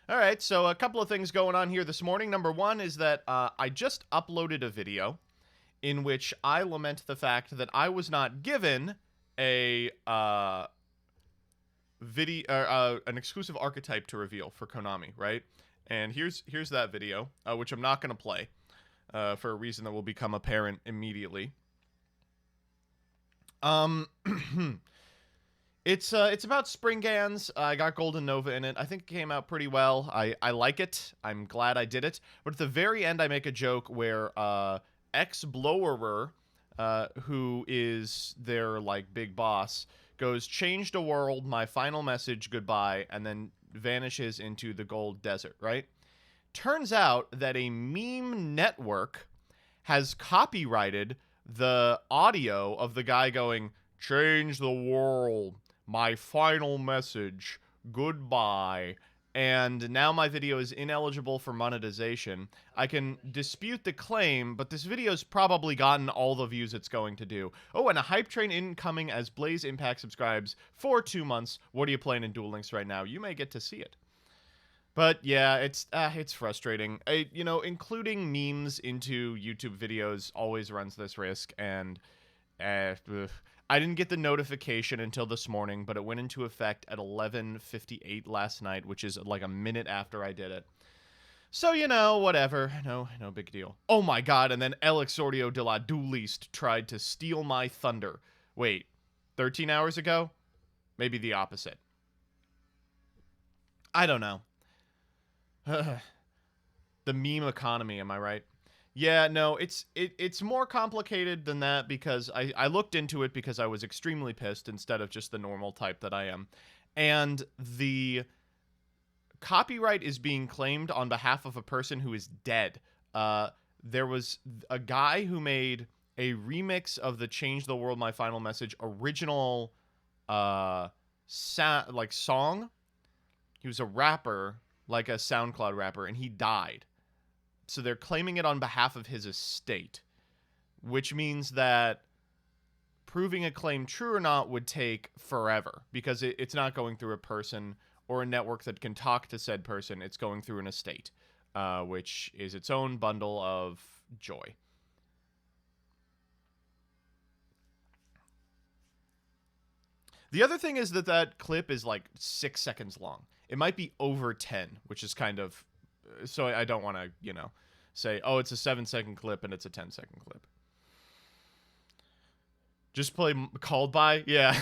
All right, so a couple of things going on here this morning. Number one is that I just uploaded a video in which I lament the fact that I was not given a video, an exclusive archetype to reveal for Konami, right? And here's that video, which I'm not going to play for a reason that will become apparent immediately. It's about Spriggans. I got Golden Nova in it. I think it came out pretty well. I like it. I'm glad I did it. But at the very end, I make a joke where ex-blowerer, who is their like big boss, goes, "Change the world, my final message, goodbye," and then vanishes into the gold desert, right? Turns out that a meme network has copyrighted the audio of the guy going, "Change the world, my final message, goodbye." And now my video is ineligible for monetization. I can dispute the claim, but this video's probably gotten all the views it's going to do. Oh, and a hype train incoming as Blaze Impact subscribes for 2 months. What are you playing in Duel Links right now? You may get to see it. But yeah, it's frustrating. Including memes into YouTube videos always runs this risk, and I didn't get the notification until this morning, but it went into effect at 11:58 last night, which is like a minute after I did it. So, whatever. No big deal. Oh my god, and then El Exordio de la Duelist tried to steal my thunder. Wait, 13 hours ago? Maybe the opposite. I don't know. The meme economy, am I right? Yeah, no, it's more complicated than that because I looked into it because I was extremely pissed instead of just the normal type that I am. And the copyright is being claimed on behalf of a person who is dead. There was a guy who made a remix of the Change the World, My Final Message original song. He was a rapper, like a SoundCloud rapper, and he died. So they're claiming it on behalf of his estate, which means that proving a claim true or not would take forever because it's not going through a person or a network that can talk to said person. It's going through an estate, which is its own bundle of joy. The other thing is that clip is like 6 seconds long. It might be over 10, which is kind of... So I don't want to, say, oh, it's a 7-second clip and it's a 10-second clip. Just play Called By? Yeah.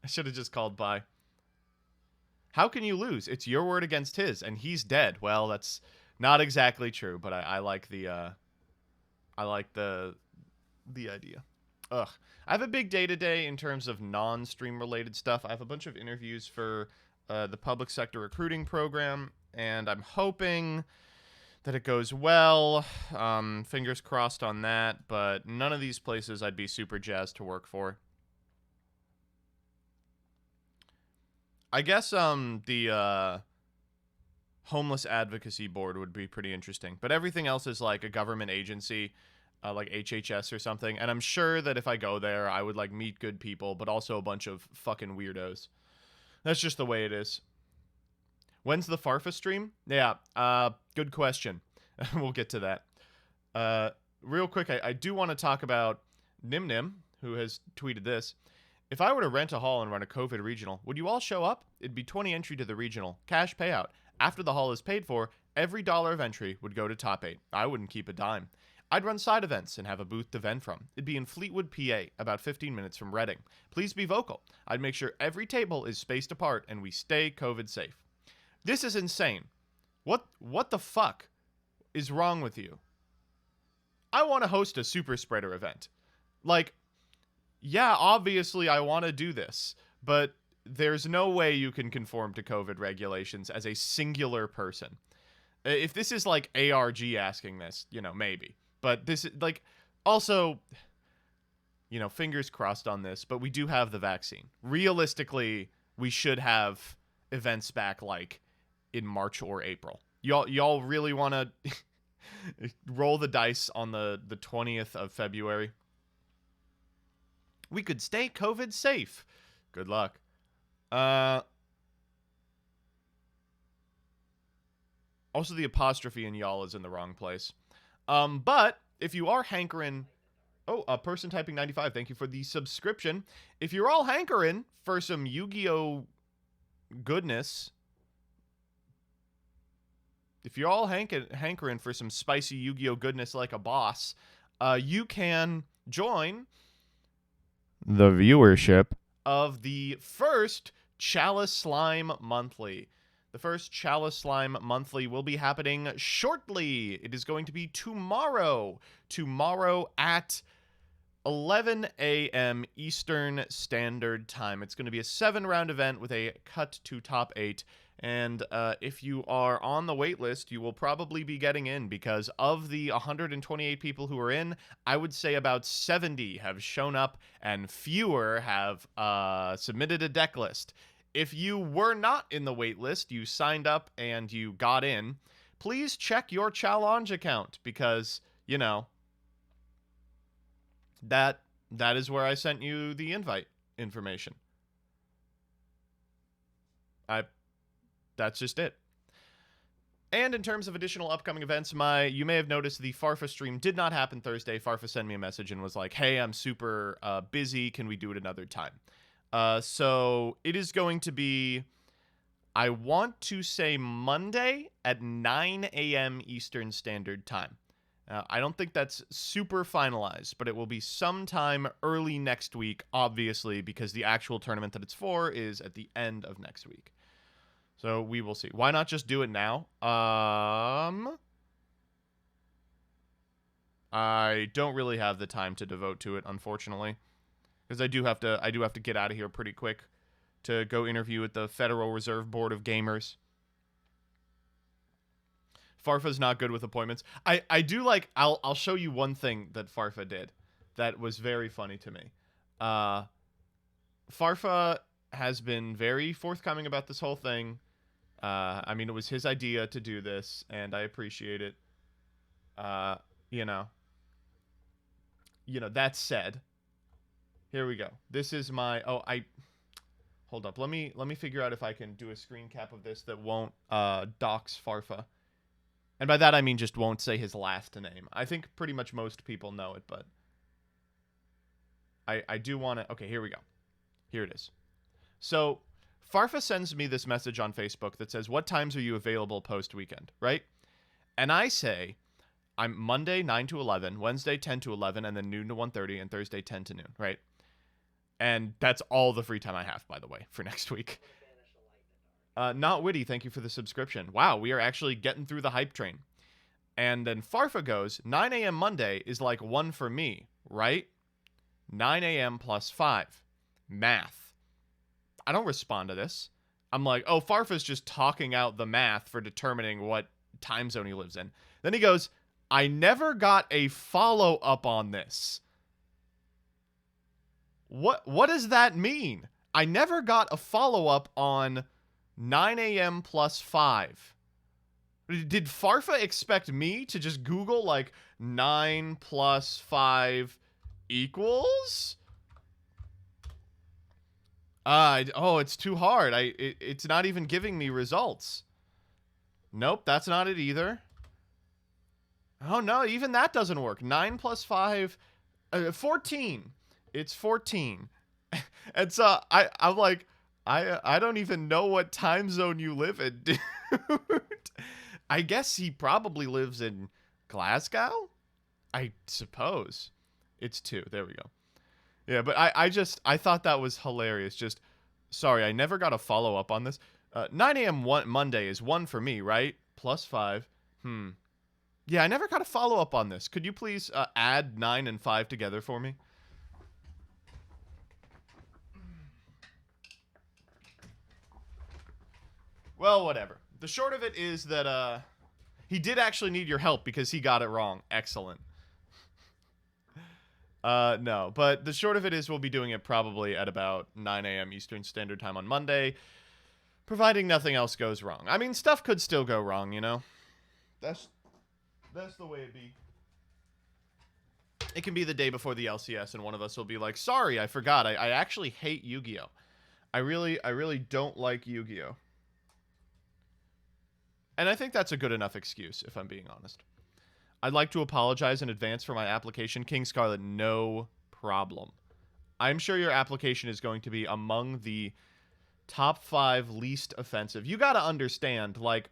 I should have just called by. How can you lose? It's your word against his, and he's dead. Well, that's not exactly true, but I like the idea. Ugh. I have a big day today in terms of non-stream related stuff. I have a bunch of interviews for the public sector recruiting program, and I'm hoping that it goes well. Fingers crossed on that, but none of these places I'd be super jazzed to work for. I guess the homeless advocacy board would be pretty interesting, but everything else is like a government agency, like HHS or something, and I'm sure that if I go there, I would like meet good people, but also a bunch of fucking weirdos. That's just the way it is. When's the Farfa stream? Yeah, good question. We'll get to that. Real quick, I do want to talk about Nimnim, who has tweeted this. If I were to rent a hall and run a COVID regional, would you all show up? It'd be 20 entry to the regional. Cash payout. After the hall is paid for, every dollar of entry would go to top 8. I wouldn't keep a dime. I'd run side events and have a booth to vend from. It'd be in Fleetwood, PA, about 15 minutes from Reading. Please be vocal. I'd make sure every table is spaced apart and we stay COVID safe. This is insane. What the fuck is wrong with you? I want to host a super spreader event. Like, yeah, obviously I want to do this, but there's no way you can conform to COVID regulations as a singular person. If this is like ARG asking this, maybe. But this, like, also, fingers crossed on this, but we do have the vaccine. Realistically, we should have events back, like, in March or April. Y'all really want to roll the dice on the 20th of February? We could stay COVID safe. Good luck. Also, the apostrophe in y'all is in the wrong place. But if you are hankering... Oh, a person typing 95, thank you for the subscription. If you're all hankering for some Yu-Gi-Oh goodness... If you're all hankering for some spicy Yu-Gi-Oh goodness like a boss, you can join the viewership of the first Chalice Slime Monthly. The first Chalice Slime Monthly will be happening shortly. It is going to be tomorrow. Tomorrow at 11 a.m. Eastern Standard Time. It's going to be a 7-round event with a cut to top 8. And if you are on the wait list, you will probably be getting in, because of the 128 people who are in, I would say about 70 have shown up and fewer have submitted a deck list. If you were not in the wait list, you signed up and you got in, please check your challenge account, because, you know, that is where I sent you the invite information. That's just it. And in terms of additional upcoming events, you may have noticed the Farfa stream did not happen Thursday. Farfa sent me a message and was like, hey, I'm super busy. Can we do it another time? So it is going to be, I want to say Monday at 9 a.m. Eastern Standard Time. I don't think that's super finalized, but it will be sometime early next week, obviously, because the actual tournament that it's for is at the end of next week. So we will see. Why not just do it now? I don't really have the time to devote to it, unfortunately, because I do have to get out of here pretty quick to go interview at the Federal Reserve Board of Gamers. Farfa's not good with appointments. I do like, I'll show you one thing that Farfa did that was very funny to me. Farfa has been very forthcoming about this whole thing. I mean, it was his idea to do this, and I appreciate it. You know, that said, here we go. This is my, hold up. Let me figure out if I can do a screen cap of this that won't, dox Farfa. And by that, I mean just won't say his last name. I think pretty much most people know it, but I do want to, okay, here we go. Here it is. So Farfa sends me this message on Facebook that says, what times are you available post-weekend, right? And I say, I'm Monday 9 to 11, Wednesday 10 to 11, and then noon to 1:30, and Thursday 10 to noon, right? And that's all the free time I have, by the way, for next week. Not Witty, thank you for the subscription. Wow, we are actually getting through the hype train. And then Farfa goes, 9 a.m. Monday is like 1 for me, right? 9 a.m. plus 5. Math. I don't respond to this. I'm like, oh, Farfa's just talking out the math for determining what time zone he lives in. Then he goes, I never got a follow-up on this. What does that mean? I never got a follow-up on 9 a.m. plus 5. Did Farfa expect me to just Google, like, 9 plus 5 equals? Oh, it's too hard. It's not even giving me results. Nope, that's not it either. Oh, no, even that doesn't work. 9 plus 5, 14. It's 14. And so I'm like, I don't even know what time zone you live in, dude. I guess he probably lives in Glasgow? I suppose. It's 2. There we go. Yeah, but I thought that was hilarious. Just, sorry, I never got a follow-up on this. 9 a.m. Monday is 1 for me, right? Plus 5. Yeah, I never got a follow-up on this. Could you please add 9 and 5 together for me? Well, whatever. The short of it is that he did actually need your help because he got it wrong. Excellent. No, but the short of it is we'll be doing it probably at about 9 a.m. Eastern Standard Time on Monday, providing nothing else goes wrong. I mean, stuff could still go wrong, you know? That's the way it be. It can be the day before the LCS, and one of us will be like, sorry, I forgot. I actually hate Yu-Gi-Oh! I really don't like Yu-Gi-Oh! And I think that's a good enough excuse, if I'm being honest. I'd like to apologize in advance for my application. King Scarlet, no problem. I'm sure your application is going to be among the top 5 least offensive. You got to understand, like,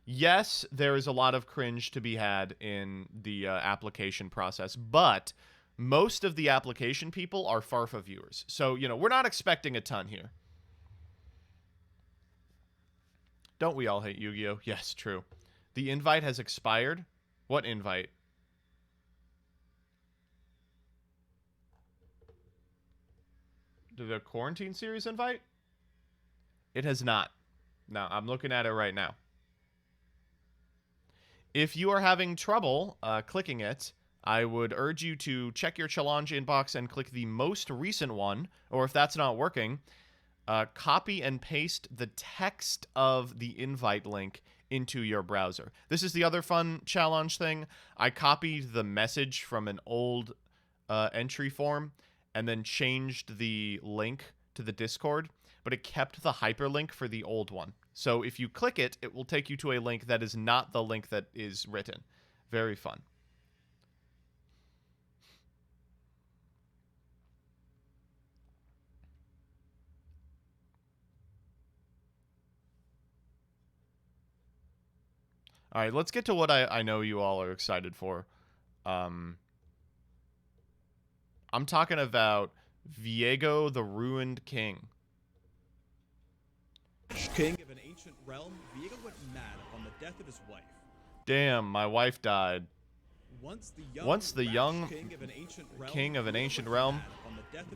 yes, there is a lot of cringe to be had in the application process, but most of the application people are Farfa viewers. So, you know, we're not expecting a ton here. Don't we all hate Yu-Gi-Oh? Yes, true. The invite has expired. What invite? The quarantine series invite? It has not. No, I'm looking at it right now. If you are having trouble clicking it, I would urge you to check your challenge inbox and click the most recent one, or if that's not working, copy and paste the text of the invite link into your browser. This is the other fun challenge thing. I copied the message from an old entry form and then changed the link to the Discord, but it kept the hyperlink for the old one. So if you click it, it will take you to a link that is not the link that is written. Very fun. All right, let's get to what I know you all are excited for. I'm talking about Viego the Ruined King. King of an ancient realm, Viego went mad upon the death of his wife. Damn, my wife died. Once the young king of an ancient realm,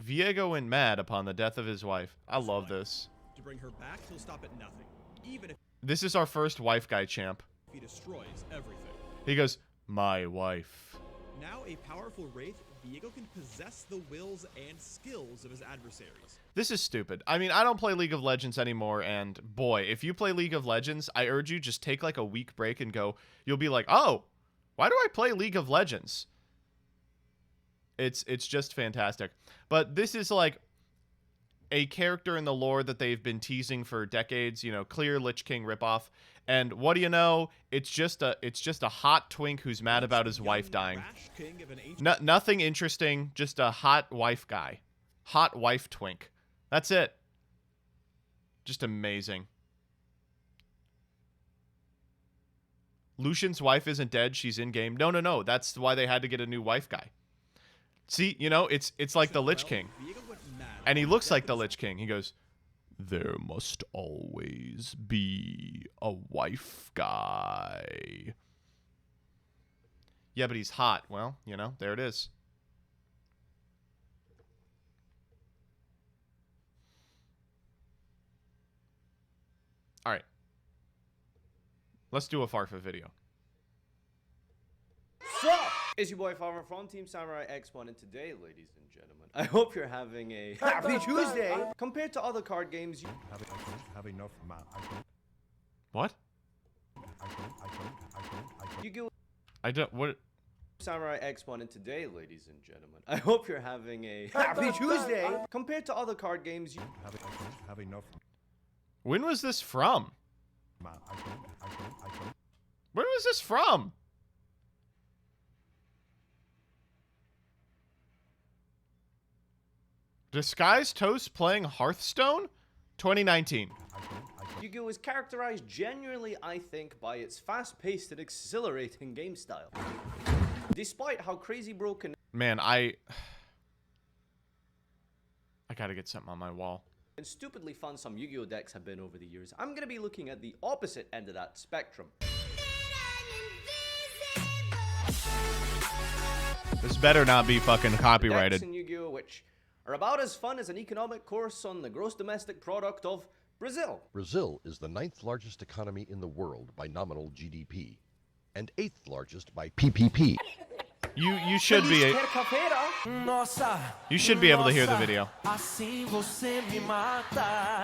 Viego went mad upon the death of his wife. I love this. To bring her back, he'll stop at nothing, even if this is our first wife guy champ. he destroys everything. He goes, my wife. Now a powerful wraith, Viego can possess the wills and skills of his adversaries. This is stupid. I mean, I don't play League of Legends anymore, and boy, if you play League of Legends, I urge you just take like a week break and go. You'll be like, oh, why do I play League of Legends? It's just fantastic. But this is like a character in the lore that they've been teasing for decades, you know, clear Lich King ripoff. And what do you know? It's just a hot twink who's mad about his wife dying. Nothing interesting, just a hot wife guy. Hot wife twink. That's it. Just amazing. Lucian's wife isn't dead, she's in game. No. That's why they had to get a new wife guy. See, you know, it's like the Lich King. And he looks like the Lich King. He goes, there must always be a wife guy. Yeah, but he's hot. Well, you know, there it is. All right. Let's do a Farfa video. So, it's your boy Farmer from Team Samurai X1, and today, ladies and gentlemen, I hope you're having a happy Tuesday. Compared to other card games, you have enough map. What? Yu-Gi-Oh! I don't. What? Samurai X1, and today, ladies and gentlemen, I hope you're having a happy Tuesday. Compared to other card games, you have enough. When was this from? Where was this from? Disguised Toast playing Hearthstone? 2019. Yu-Gi-Oh! Is characterized genuinely, I think, by its fast-paced and exhilarating game style. Despite how crazy broken... Man, I gotta get something on my wall. And stupidly fun some Yu-Gi-Oh! Decks have been over the years, I'm gonna be looking at the opposite end of that spectrum. This better not be fucking copyrighted. Decks in Yu-Gi-Oh! Which are about as fun as an economic course on the gross domestic product of Brazil. Brazil is the 9th largest economy in the world by nominal GDP, and 8th largest by PPP. You should be able to hear the video.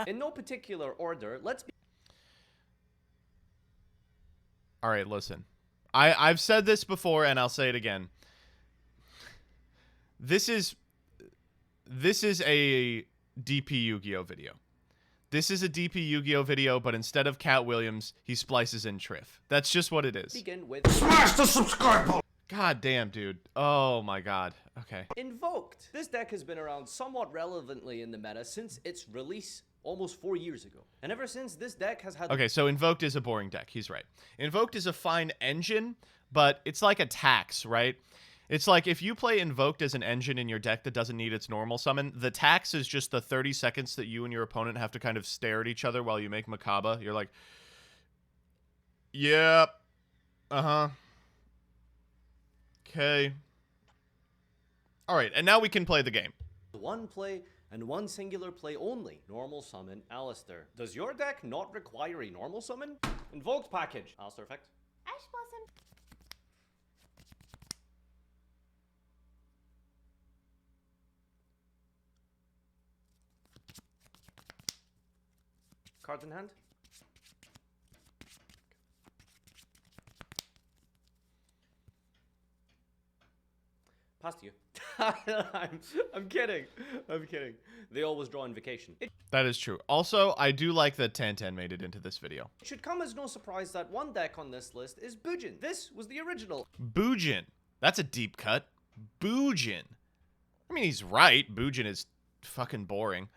In no particular order, let's be... All right, listen. I've said this before and I'll say it again. This is a DP Yu-Gi-Oh video. This is a DP Yu-Gi-Oh video, but instead of Cat Williams, he splices in Triff. That's just what it is. Begin with Smash the subscribe button! God damn, dude. Oh my god. Okay. Invoked. This deck has been around somewhat relevantly in the meta since its release almost 4 years ago. And ever since, this deck has had... Okay, so Invoked is a boring deck. He's right. Invoked is a fine engine, but it's like a tax, right? It's like if you play Invoked as an engine in your deck that doesn't need its normal summon, the tax is just the 30 seconds that you and your opponent have to kind of stare at each other while you make Makaba. You're like, yep. Uh-huh. Okay. All right, and now we can play the game. One play and one singular play only. Normal summon Alistair. Does your deck not require a normal summon? Invoked package. Alistair effect. Ash Blossom. Cards in hand. Pass to you. I'm kidding. I'm kidding. They always draw Invocation. It That is true. Also, I do like that Tantan made it into this video. should come as no surprise that one deck on this list is Bujin. This was the original. Bujin. That's a deep cut. Bujin. I mean, he's right. Bujin is fucking boring.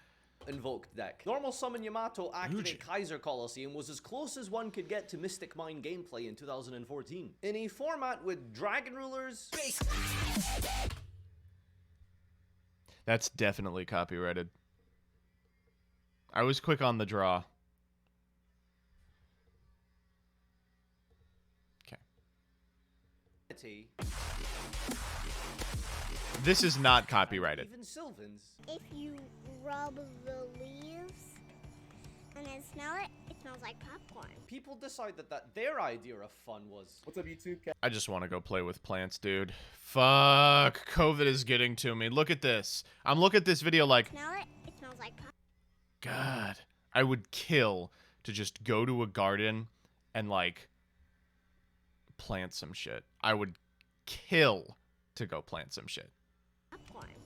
Invoked deck. Normal summon Yamato activate Bujin. Kaiser Colosseum was as close as one could get to Mystic Mind gameplay in 2014. In a format with Dragon Rulers, That's definitely copyrighted. I was quick on the draw. Okay. This is not copyrighted. even Sylvans. If you rub the leaves and then smell it, it smells like popcorn. People decide that their idea of fun was What's up, YouTube? I just want to go play with plants, dude. Fuck. COVID is getting to me. Look at this. I'm looking at this video like, Smell it, it smells like popcorn. God, I would kill to just go to a garden and, like, plant some shit. I would kill to go plant some shit.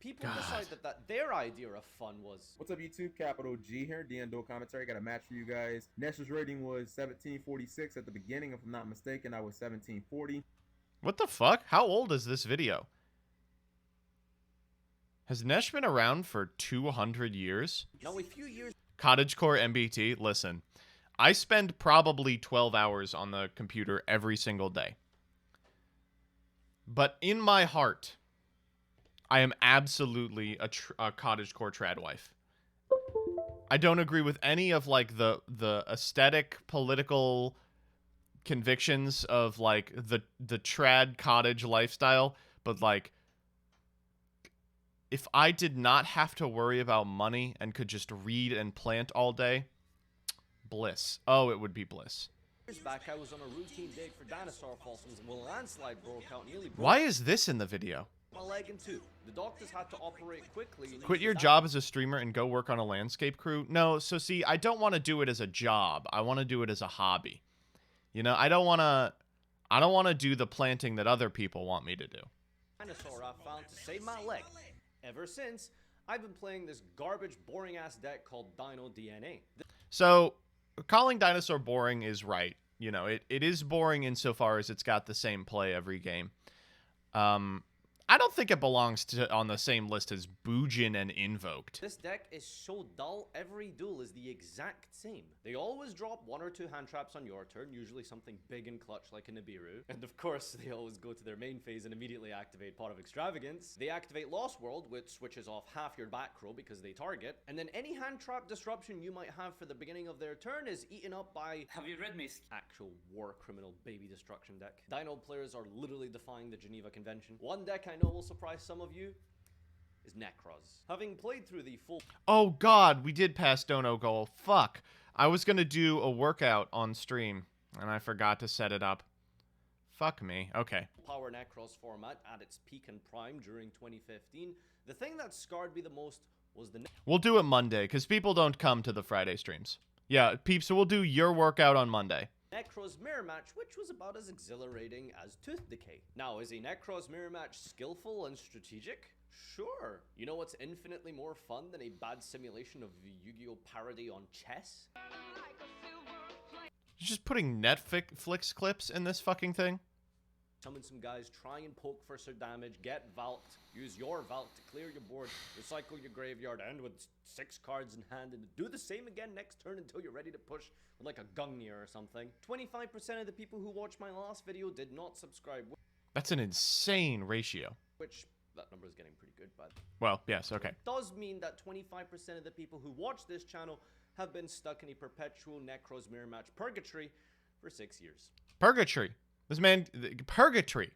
people God. decide that their idea of fun was What's up, YouTube? Capital G here. DN Dual Commentary. Got a match for you guys. Nesh's rating was 1746 at the beginning. If I'm not mistaken, I was 1740. What the fuck? How old is this video? Has Nesh been around for 200 years? now a few years Cottagecore MBT, listen. I spend probably 12 hours on the computer every single day. But in my heart, I am absolutely a cottagecore trad wife. I don't agree with any of, like, the aesthetic, political convictions of, like, the trad cottage lifestyle, but, like, if I did not have to worry about money and could just read and plant all day, bliss. Oh, it would be bliss. back, I was on a routine dig for dinosaur fossils when a landslide broke out, nearly broke Why is this in the video? my leg in two. The doctors had to operate quickly. and Quit use your that- job as a streamer and go work on a landscape crew? No, so see, I don't want to do it as a job. I want to do it as a hobby. You know, I don't want to do the planting that other people want me to do. Dinosaur I found to save my leg. Ever since, I've been playing this garbage, boring ass deck called Dino DNA. So, calling Dinosaur boring is right. You know, it is boring insofar as it's got the same play every game. I don't think it belongs on the same list as Bujin and Invoked. This deck is so dull, every duel is the exact same. They always drop one or two hand traps on your turn, usually something big and clutch like a Nibiru. And of course, they always go to their main phase and immediately activate Pot of Extravagance. They activate Lost World, which switches off half your back row because they target. And then any hand trap disruption you might have for the beginning of their turn is eaten up by... Have you read me? Actual war criminal baby destruction deck. Dino players are literally defying the Geneva Convention. One deck I know will surprise some of you is Necros. Having played through the full Oh god, we did pass Dono goal. Fuck. I was gonna do a workout on stream, and I forgot to set it up. Fuck me. Okay. Power Necros format at its peak and prime during 2015, the thing that scarred me the most was the We'll do it Monday, because people don't come to the Friday streams. Yeah, peeps, so we'll do your workout on Monday. Necros mirror match, which was about as exhilarating as Tooth Decay. Now, is a Necros mirror match skillful and strategic? Sure. You know what's infinitely more fun than a bad simulation of Yu-Gi-Oh parody on chess? You're just putting Netflix clips in this fucking thing? Summon some guys, try and poke for some damage, get Valked, use your Valk to clear your board, recycle your graveyard, end with 6 cards in hand, and do the same again next turn until you're ready to push with like a Gungnir or something. 25% of the people who watched my last video did not subscribe, That's an insane ratio. which that number is getting pretty good, by the way. Well, yes, okay. Does mean that 25% of the people who watch this channel have been stuck in a perpetual Necros mirror match purgatory for 6 years. Purgatory. This man, purgatory.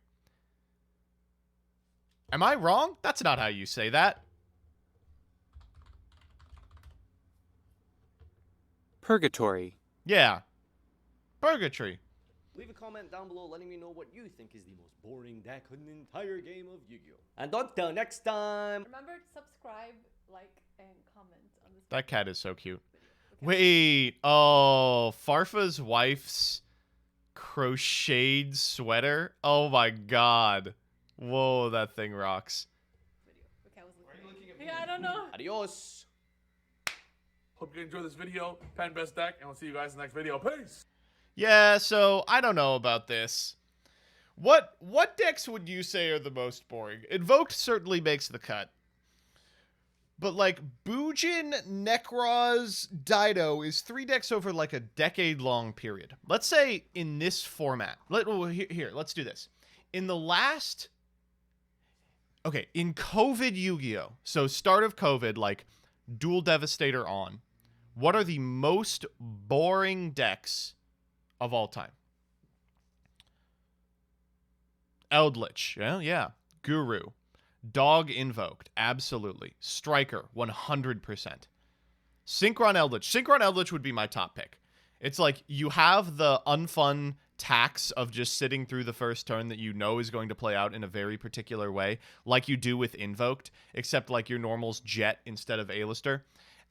Am I wrong? That's not how you say that. Purgatory. Yeah. Purgatory. Leave a comment down below letting me know what you think is the most boring deck in the entire game of Yu-Gi-Oh! And until next time! Remember to subscribe, like, and comment on this That cat is so cute. Okay. Wait. Oh, Farfa's wife's crocheted sweater. Oh my god. Whoa, that thing rocks. video. Okay, I was looking. Yeah, I don't know. Adios! Hope you enjoyed this video. Pen best deck, and we'll see you guys in the next video. Peace! Yeah, so I don't know about this. What decks would you say are the most boring? Invoked certainly makes the cut. But like Bujin, Nekroz, Dido is 3 decks over like a decade-long period. Let's say in this format. Here, let's do this. In the last... Okay, in COVID Yu-Gi-Oh! So start of COVID, like Dual Devastator on. What are the most boring decks of all time? Eldritch, yeah. Guru. Dog Invoked, absolutely. Striker, 100%. Synchron Eldritch. Synchron Eldritch would be my top pick. It's like you have the unfun tax of just sitting through the first turn that you know is going to play out in a very particular way, like you do with Invoked, except like your normal's Jet instead of A-lister.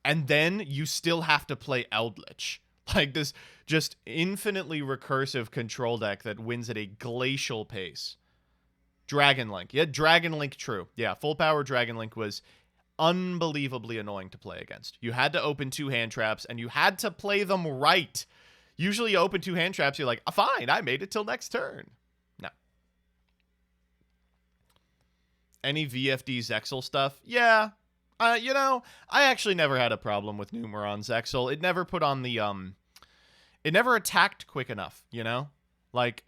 And then you still have to play Eldritch. Like this just infinitely recursive control deck that wins at a glacial pace. Dragon Link. Yeah, Dragon Link, true. Yeah, full power Dragon Link was unbelievably annoying to play against. You had to open 2 hand traps, and you had to play them right. Usually you open 2 hand traps, you're like, fine, I made it till next turn. No. Any VFD Zexal stuff? Yeah. You know, I actually never had a problem with Numeron Zexal. It never put on the, it never attacked quick enough, you know? Like,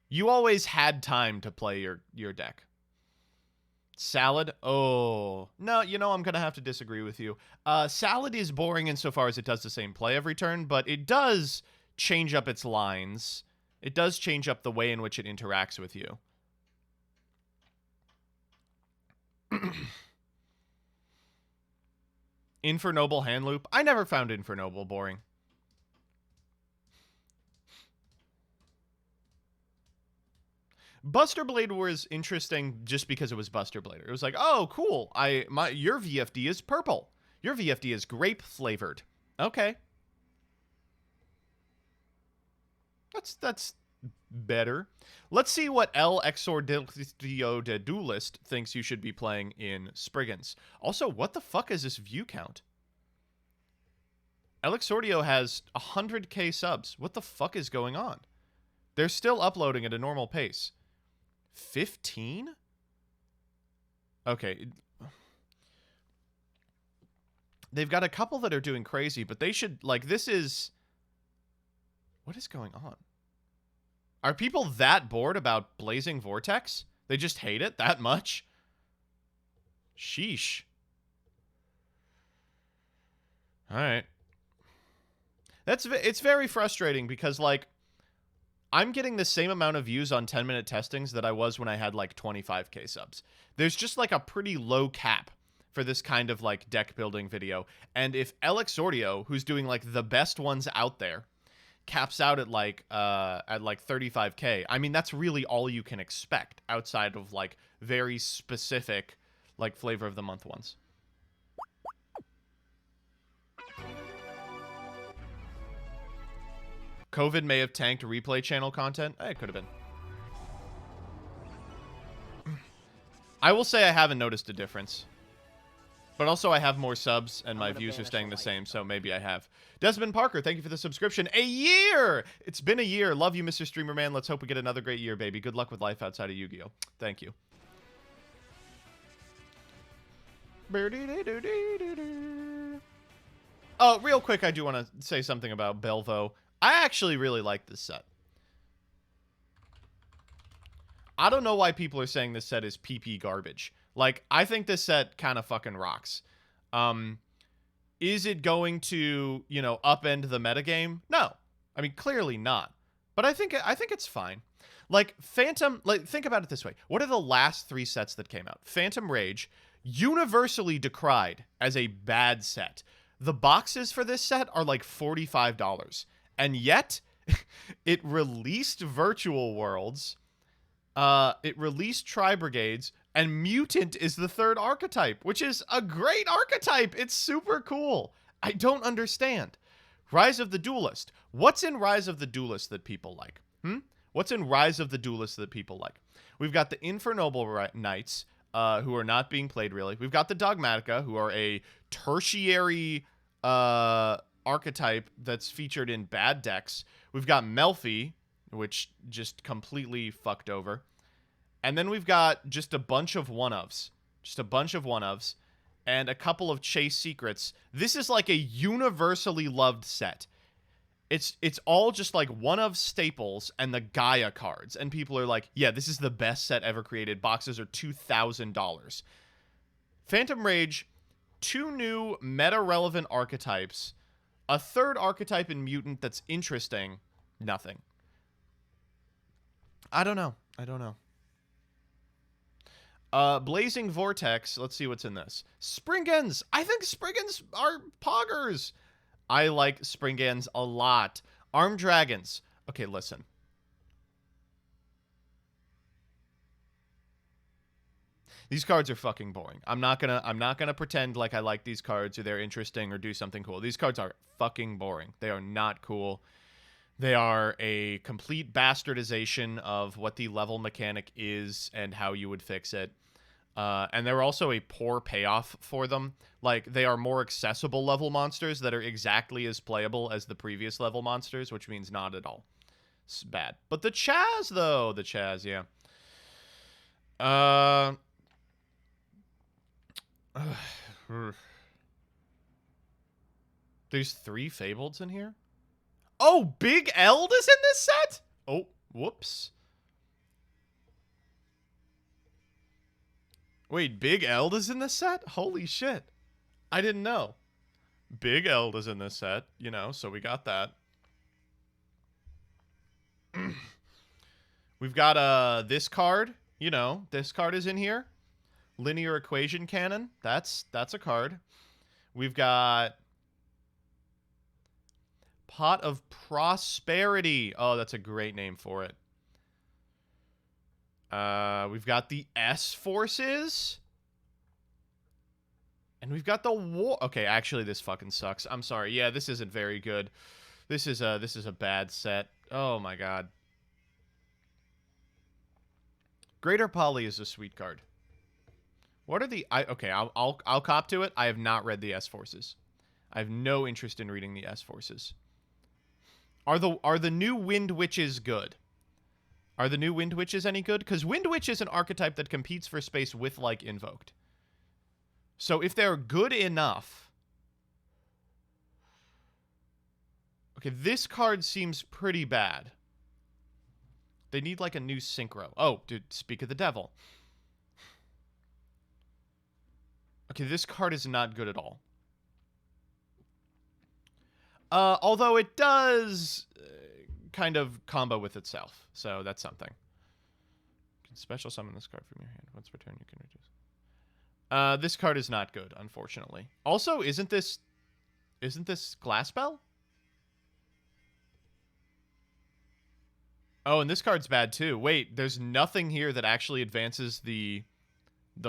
you always had time to play your deck. Salad? Oh. No, you know, I'm going to have to disagree with you. Salad is boring insofar as it does the same play every turn, but it does change up its lines. It does change up the way in which it interacts with you. Infernoble Hand Loop? I never found Infernoble boring. Buster Blade was interesting just because it was Buster Blade. It was like, oh, cool. Your VFD is purple. Your VFD is grape flavored. Okay. That's better. Let's see what El Exordio de Duelist thinks you should be playing in Spriggans. Also, what the fuck is this view count? El Exordio has 100k subs. What the fuck is going on? They're still uploading at a normal pace. 15? Okay. They've got a couple that are doing crazy, but they should, like, this is... What is going on? Are people that bored about Blazing Vortex? They just hate it that much? Sheesh. Alright. It's very frustrating because, like, I'm getting the same amount of views on 10-minute testings that I was when I had, like, 25k subs. There's just, like, a pretty low cap for this kind of, like, deck-building video. And if El Exordio, who's doing, like, the best ones out there, caps out at, like 35k, I mean, that's really all you can expect outside of, like, very specific, like, flavor of the month ones. COVID may have tanked replay channel content. It could have been. I will say I haven't noticed a difference. But also I have more subs and my views are staying the same, so maybe I have. Desmond Parker, thank you for the subscription. A year! It's been a year. Love you, Mr. Streamer Man. Let's hope we get another great year, baby. Good luck with life outside of Yu-Gi-Oh! Thank you. Oh, real quick, I do want to say something about Belvo. I actually really like this set. I don't know why people are saying this set is PP garbage. Like, I think this set kind of fucking rocks. Is it going to, you know, upend the metagame? No. I mean, clearly not. But I think it's fine. Like, Phantom, like, think about it this way. What are the last 3 sets that came out? Phantom Rage, universally decried as a bad set. The boxes for this set are like $45. And yet, it released Virtual Worlds, it released Try Brigades, and Mutant is the 3rd archetype, which is a great archetype. It's super cool. I don't understand. Rise of the Duelist. What's in Rise of the Duelist that people like? What's in Rise of the Duelist that people like? We've got the Infernoble Knights, who are not being played really. We've got the Dogmatica, who are a tertiary archetype that's featured in bad decks. We've got Melfi, which just completely fucked over. And then we've got just a bunch of one-ofs. Just a bunch of one-ofs. And a couple of Chase Secrets. This is like a universally loved set. It's all just like one-of staples and the Gaia cards. And people are like, yeah, this is the best set ever created. Boxes are $2,000. Phantom Rage, 2 new meta-relevant archetypes. A 3rd archetype in Mutant that's interesting. Nothing. I don't know. Blazing Vortex. Let's see what's in this. Spriggans. I think Spriggans are poggers. I like Spriggans a lot. Armed Dragons. Okay, listen. These cards are fucking boring. I'm not gonna pretend like I like these cards or they're interesting or do something cool. These cards are fucking boring. They are not cool. They are a complete bastardization of what the level mechanic is and how you would fix it. And they're also a poor payoff for them. Like, they are more accessible level monsters that are exactly as playable as the previous level monsters, which means not at all. It's bad. But the Chaz, though. The Chaz, yeah. There's 3 Fableds in here? Oh, Big Eld is in this set? Oh, whoops. Wait, Big Eld is in this set? Holy shit. I didn't know. Big Eld is in this set, you know, so we got that. We've got this card, you know, this card is in here. Linear Equation Cannon, that's a card. We've got Pot of Prosperity. Oh, that's a great name for it. We've got the S-Forces. And we've got the War... Okay, actually, this fucking sucks. I'm sorry. Yeah, this isn't very good. This is a bad set. Oh, my God. Greater Poly is a sweet card. What are the... Okay, I'll cop to it. I have not read the S-Forces. I have no interest in reading the S-Forces. Are the new Wind Witches good? Are the new Wind Witches any good? Because Wind Witch is an archetype that competes for space with, like, Invoked. So if they're good enough... Okay, this card seems pretty bad. They need, like, a new Synchro. Oh, dude, Speak of the Devil. Okay, this card is not good at all. Although it does kind of combo with itself, so that's something. You can special summon this card from your hand. Once per turn, you can reduce. This card is not good, unfortunately. Also, isn't this Glass Bell? Oh, and this card's bad too. Wait, there's nothing here that actually advances the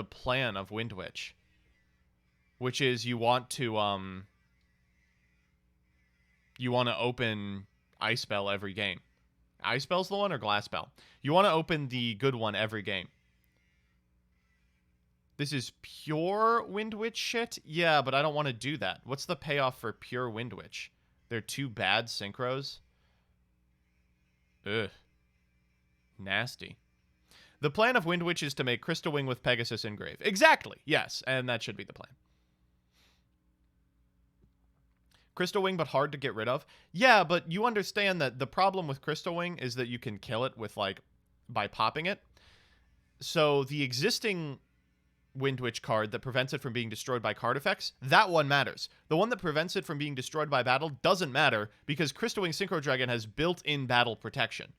plan of Wind Witch, which is you want to open Ice Bell every game. Ice Bell's the one or Glass Bell? You want to open the good one every game. This is pure Wind Witch shit? Yeah, but I don't want to do that. What's the payoff for pure Wind Witch? They're two bad synchros? Ugh. Nasty. The plan of Wind Witch is to make Crystal Wing with Pegasus engrave. Exactly, yes, and that should be the plan. Crystal Wing, but hard to get rid of? Yeah, but you understand that the problem with Crystal Wing is that you can kill it with, like, by popping it. So the existing Wind Witch card that prevents it from being destroyed by card effects, that one matters. The one that prevents it from being destroyed by battle doesn't matter because Crystal Wing Synchro Dragon has built-in battle protection.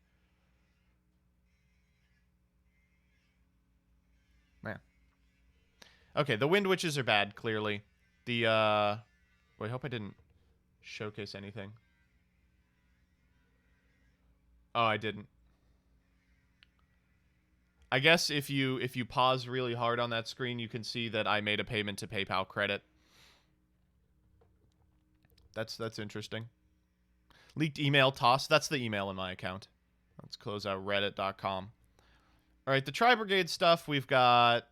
Man. Okay, the Wind Witches are bad, clearly. The, Well, I hope I didn't showcase anything. Oh, I didn't. I guess if you pause really hard on that screen, you can see that I made a payment to PayPal credit. That's interesting. Leaked email toss. That's the email in my account. Let's close out reddit.com. All right, the Try Brigade stuff we've got.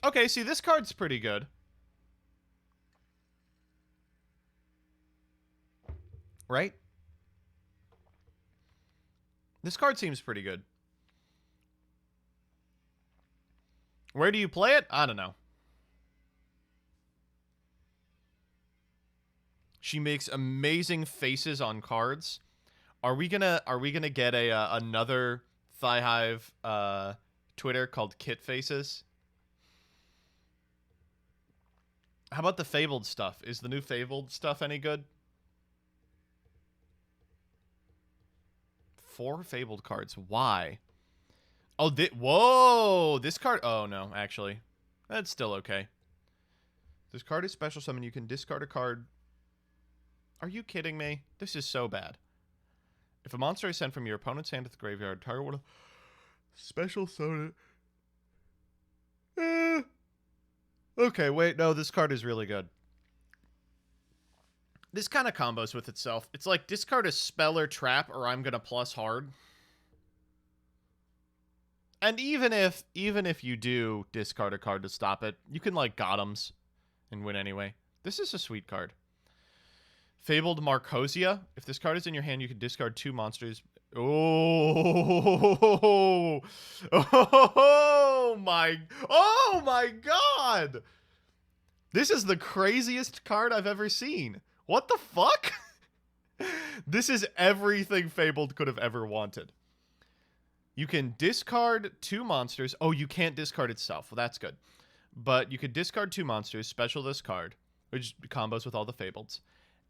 Okay, see, this card's pretty good. Right? This card seems pretty good. Where do you play it? I don't know. She makes amazing faces on cards. Are we gonna get another Thigh Hive Twitter called Kit Faces? How about the Fabled stuff? Is the new Fabled stuff any good? 4 Fabled cards. Why? Oh, whoa! This card... Oh, no, actually. That's still okay. This card is special summon. You can discard a card. Are you kidding me? This is so bad. If a monster is sent from your opponent's hand to the graveyard, target one of... Special summon it. Okay, wait. No, this card is really good. This kind of combos with itself. It's like discard a spell or trap or I'm going to plus hard. And even if you do discard a card to stop it, you can like Gotham's and win anyway. This is a sweet card. Fabled Marcosia. If this card is in your hand, you can discard 2 monsters. Oh my god. This is the craziest card I've ever seen. What the fuck? This is everything Fabled could have ever wanted. You can discard 2 monsters. Oh, you can't discard itself. Well, that's good. But you could discard 2 monsters, special this card, which combos with all the Fableds.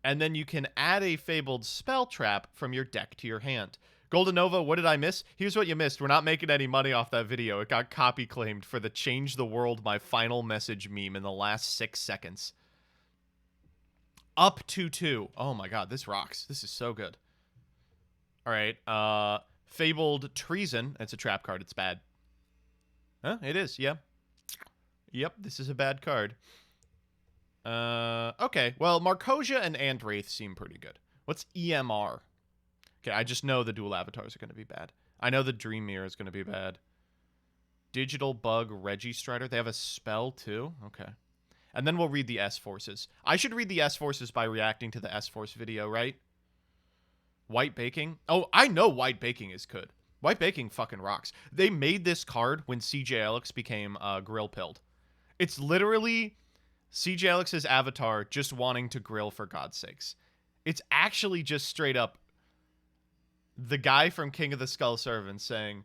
And then you can add a Fabled spell trap from your deck to your hand. Golden Nova, what did I miss? Here's what you missed. We're not making any money off that video. It got copy claimed for the Change the World My Final Message meme in the last 6 seconds. Up to 2. Oh my god, this rocks. This is so good. Alright, Fabled Treason. It's a trap card. It's bad. Huh? It is, yeah. Yep, this is a bad card. Okay. Well, Marcosia and Andwraith seem pretty good. What's EMR? Okay, I just know the dual avatars are going to be bad. I know the Dream Mirror is going to be bad. Digital Bug Registrator. They have a spell, too? Okay. And then we'll read the S-Forces. I should read the S-Forces by reacting to the S-Force video, right? White Baking? Oh, I know White Baking is good. White Baking fucking rocks. They made this card when CJ Alex became grill pilled. It's literally CJ Alex's avatar just wanting to grill for God's sakes. It's actually just straight up the guy from King of the Skull Servants saying,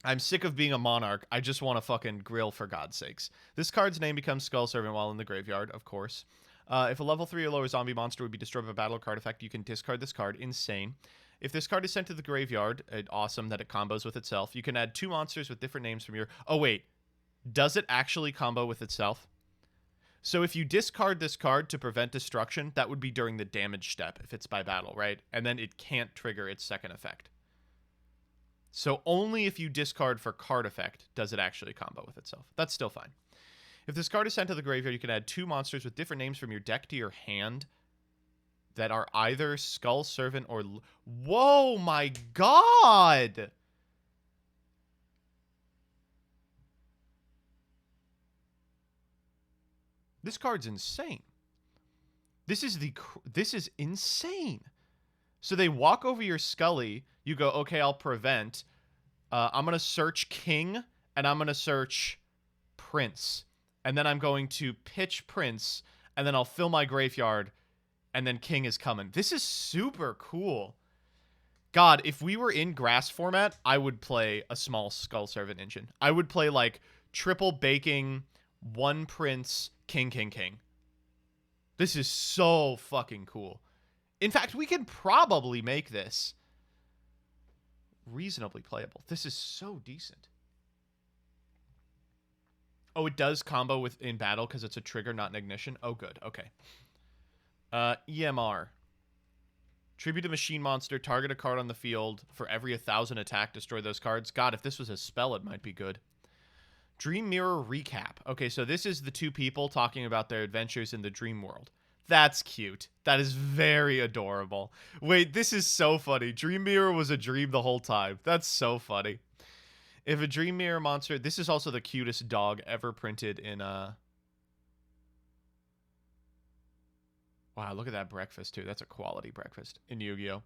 I'm sick of being a monarch. I just want to fucking grill for God's sakes. This card's name becomes Skull Servant while in the graveyard, of course. If a level 3 or lower zombie monster would be destroyed by a battle card effect, you can discard this card. Insane. If this card is sent to the graveyard, awesome that it combos with itself. You can add 2 monsters with different names from your... Oh, wait. Does it actually combo with itself? So if you discard this card to prevent destruction, that would be during the damage step if it's by battle, right? And then it can't trigger its second effect. So only if you discard for card effect does it actually combo with itself. That's still fine. If this card is sent to the graveyard, you can add 2 monsters with different names from your deck to your hand. that are either Skull Servant or... Whoa, my God! This card's insane. This is insane. So they walk over your Scully. You go, okay, I'll prevent. I'm going to search King, and I'm going to search Prince. And then I'm going to pitch Prince, and then I'll fill my graveyard, and then King is coming. This is super cool. God, if we were in grass format, I would play a small Skull Servant engine. I would play, like, triple baking, 1 Prince, King, King, King. This is so fucking cool. In fact, we can probably make this reasonably playable. This is so decent. Oh, it does combo with in battle because it's a trigger, not an ignition. Oh, good. Okay. EMR. Tribute a machine monster. Target a card on the field. For every 1,000 attack, destroy those cards. God, if this was a spell, it might be good. Dream Mirror Recap. Okay, so this is the 2 people talking about their adventures in the dream world. That's cute. That is very adorable. Wait, this is so funny. Dream Mirror was a dream the whole time. That's so funny. If a Dream Mirror monster... This is also the cutest dog ever printed in... Wow, look at that breakfast, too. That's a quality breakfast in Yu-Gi-Oh!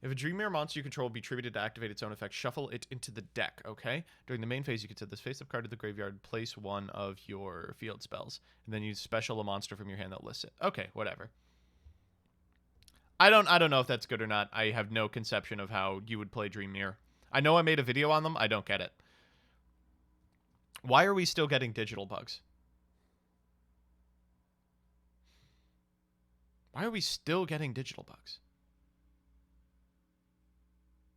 If a Dream Mirror monster you control be tributed to activate its own effect, shuffle it into the deck, okay? During the main phase, you can set this face-up card to the graveyard, place 1 of your field spells, and then you special a monster from your hand that lists it. Okay, whatever. I don't know if that's good or not. I have no conception of how you would play Dream Mirror. I know I made a video on them. I don't get it. Why are we still getting digital bugs? Why are we still getting digital bugs?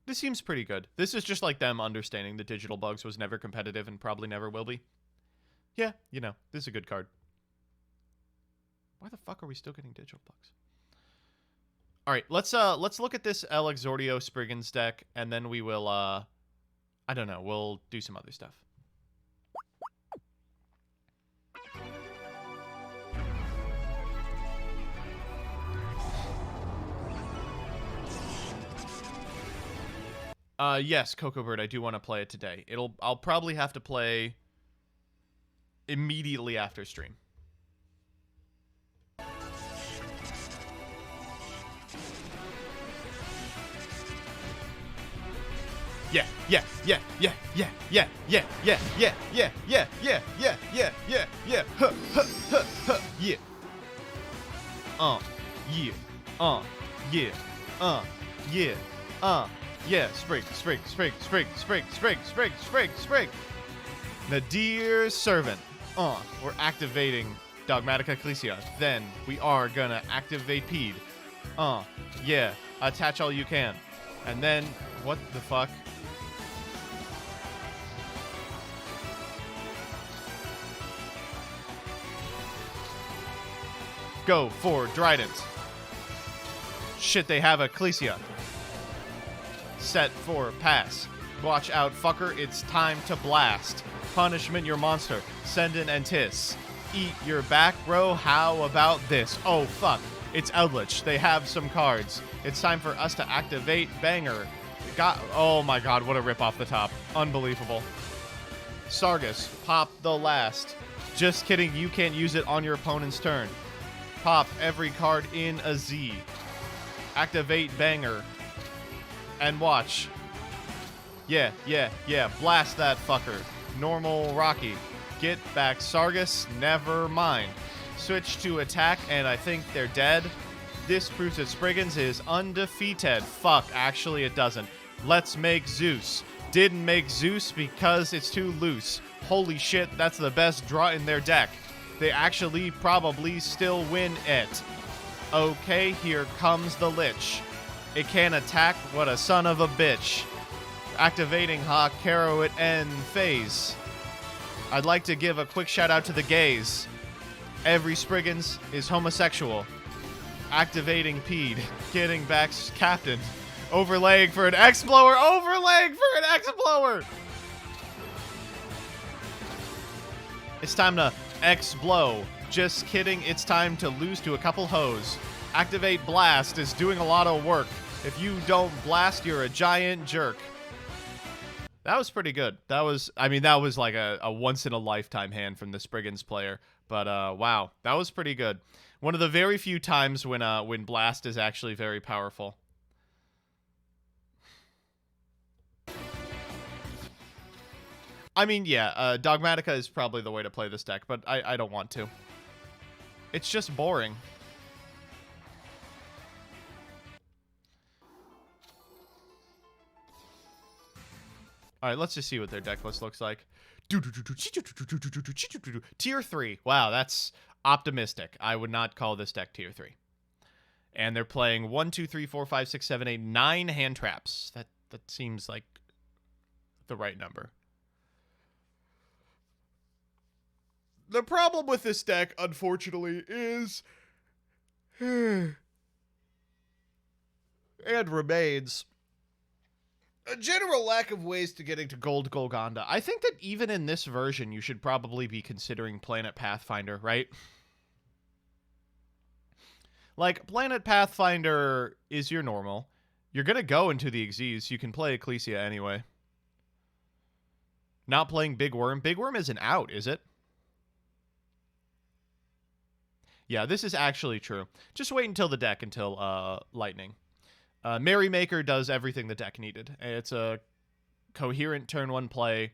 This seems pretty good. This is just like them understanding the digital bugs was never competitive and probably never will be. Yeah, you know, this is a good card. Why the fuck are we still getting digital bugs? All right, let's look at this El Exordio Spriggans deck, and then we will I don't know, we'll do some other stuff. Yes, Cocoa Bird, I do want to play it today. I'll probably have to play immediately after stream. Yeah. Yeah, Sprig. Nadir Servant. We're activating Dogmatic Ecclesia. Then we are gonna activate Pede. Yeah, attach all you can. And then, what the fuck? Go for Drident. Shit, they have Ecclesia. Set for pass. Watch out, fucker. It's time to blast. Punishment your monster. Send an Antis. Eat your back, bro. How about this? Oh, fuck. It's Eldritch. They have some cards. It's time for us to activate Banger. Oh my god, what a rip off the top. Unbelievable. Sargus. Pop the last. Just kidding, you can't use it on your opponent's turn. Pop every card in a Z. Activate Banger. And watch. Yeah. Blast that fucker. Normal Rocky. Get back Sargus. Never mind. Switch to attack, and I think they're dead. This proves that Spriggans is undefeated. Fuck, actually it doesn't. Let's make Zeus. Didn't make Zeus because it's too loose. Holy shit, that's the best draw in their deck. They actually probably still win it. Okay, here comes the Lich. It can attack. What a son of a bitch. Activating Hawk, Carrowit, and Phase. I'd like to give a quick shout out to the gays. Every Spriggans is homosexual. Activating Pede. Getting back Captain. Overlaying for an X-Blower. Overlaying for an X-Blower. It's time to X-Blow. Just kidding. It's time to lose to a couple hoes. Activate Blast is doing a lot of work. If you don't blast, you're a giant jerk. That was pretty good. That was like a once-in-a-lifetime hand from the Spriggans player. But, wow, that was pretty good. One of the very few times when Blast is actually very powerful. I mean, yeah, Dogmatica is probably the way to play this deck, but I don't want to. It's just boring. All right, let's just see what their deck list looks like. Tier 3. Wow, that's optimistic. I would not call this deck Tier 3. And they're playing 1, 2, 3, 4, 5, 6, 7, 8, 9 hand traps. That seems like the right number. The problem with this deck, unfortunately, is... and remains... a general lack of ways to getting to Gold Golgonda. I think that even in this version, you should probably be considering Planet Pathfinder, right? Like, Planet Pathfinder is your normal. You're going to go into the Xyz. You can play Ecclesia anyway. Not playing Big Worm. Big Worm isn't out, is it? Yeah, this is actually true. Just wait until Lightning. Merrymaker does everything the deck needed. It's a coherent turn 1 play.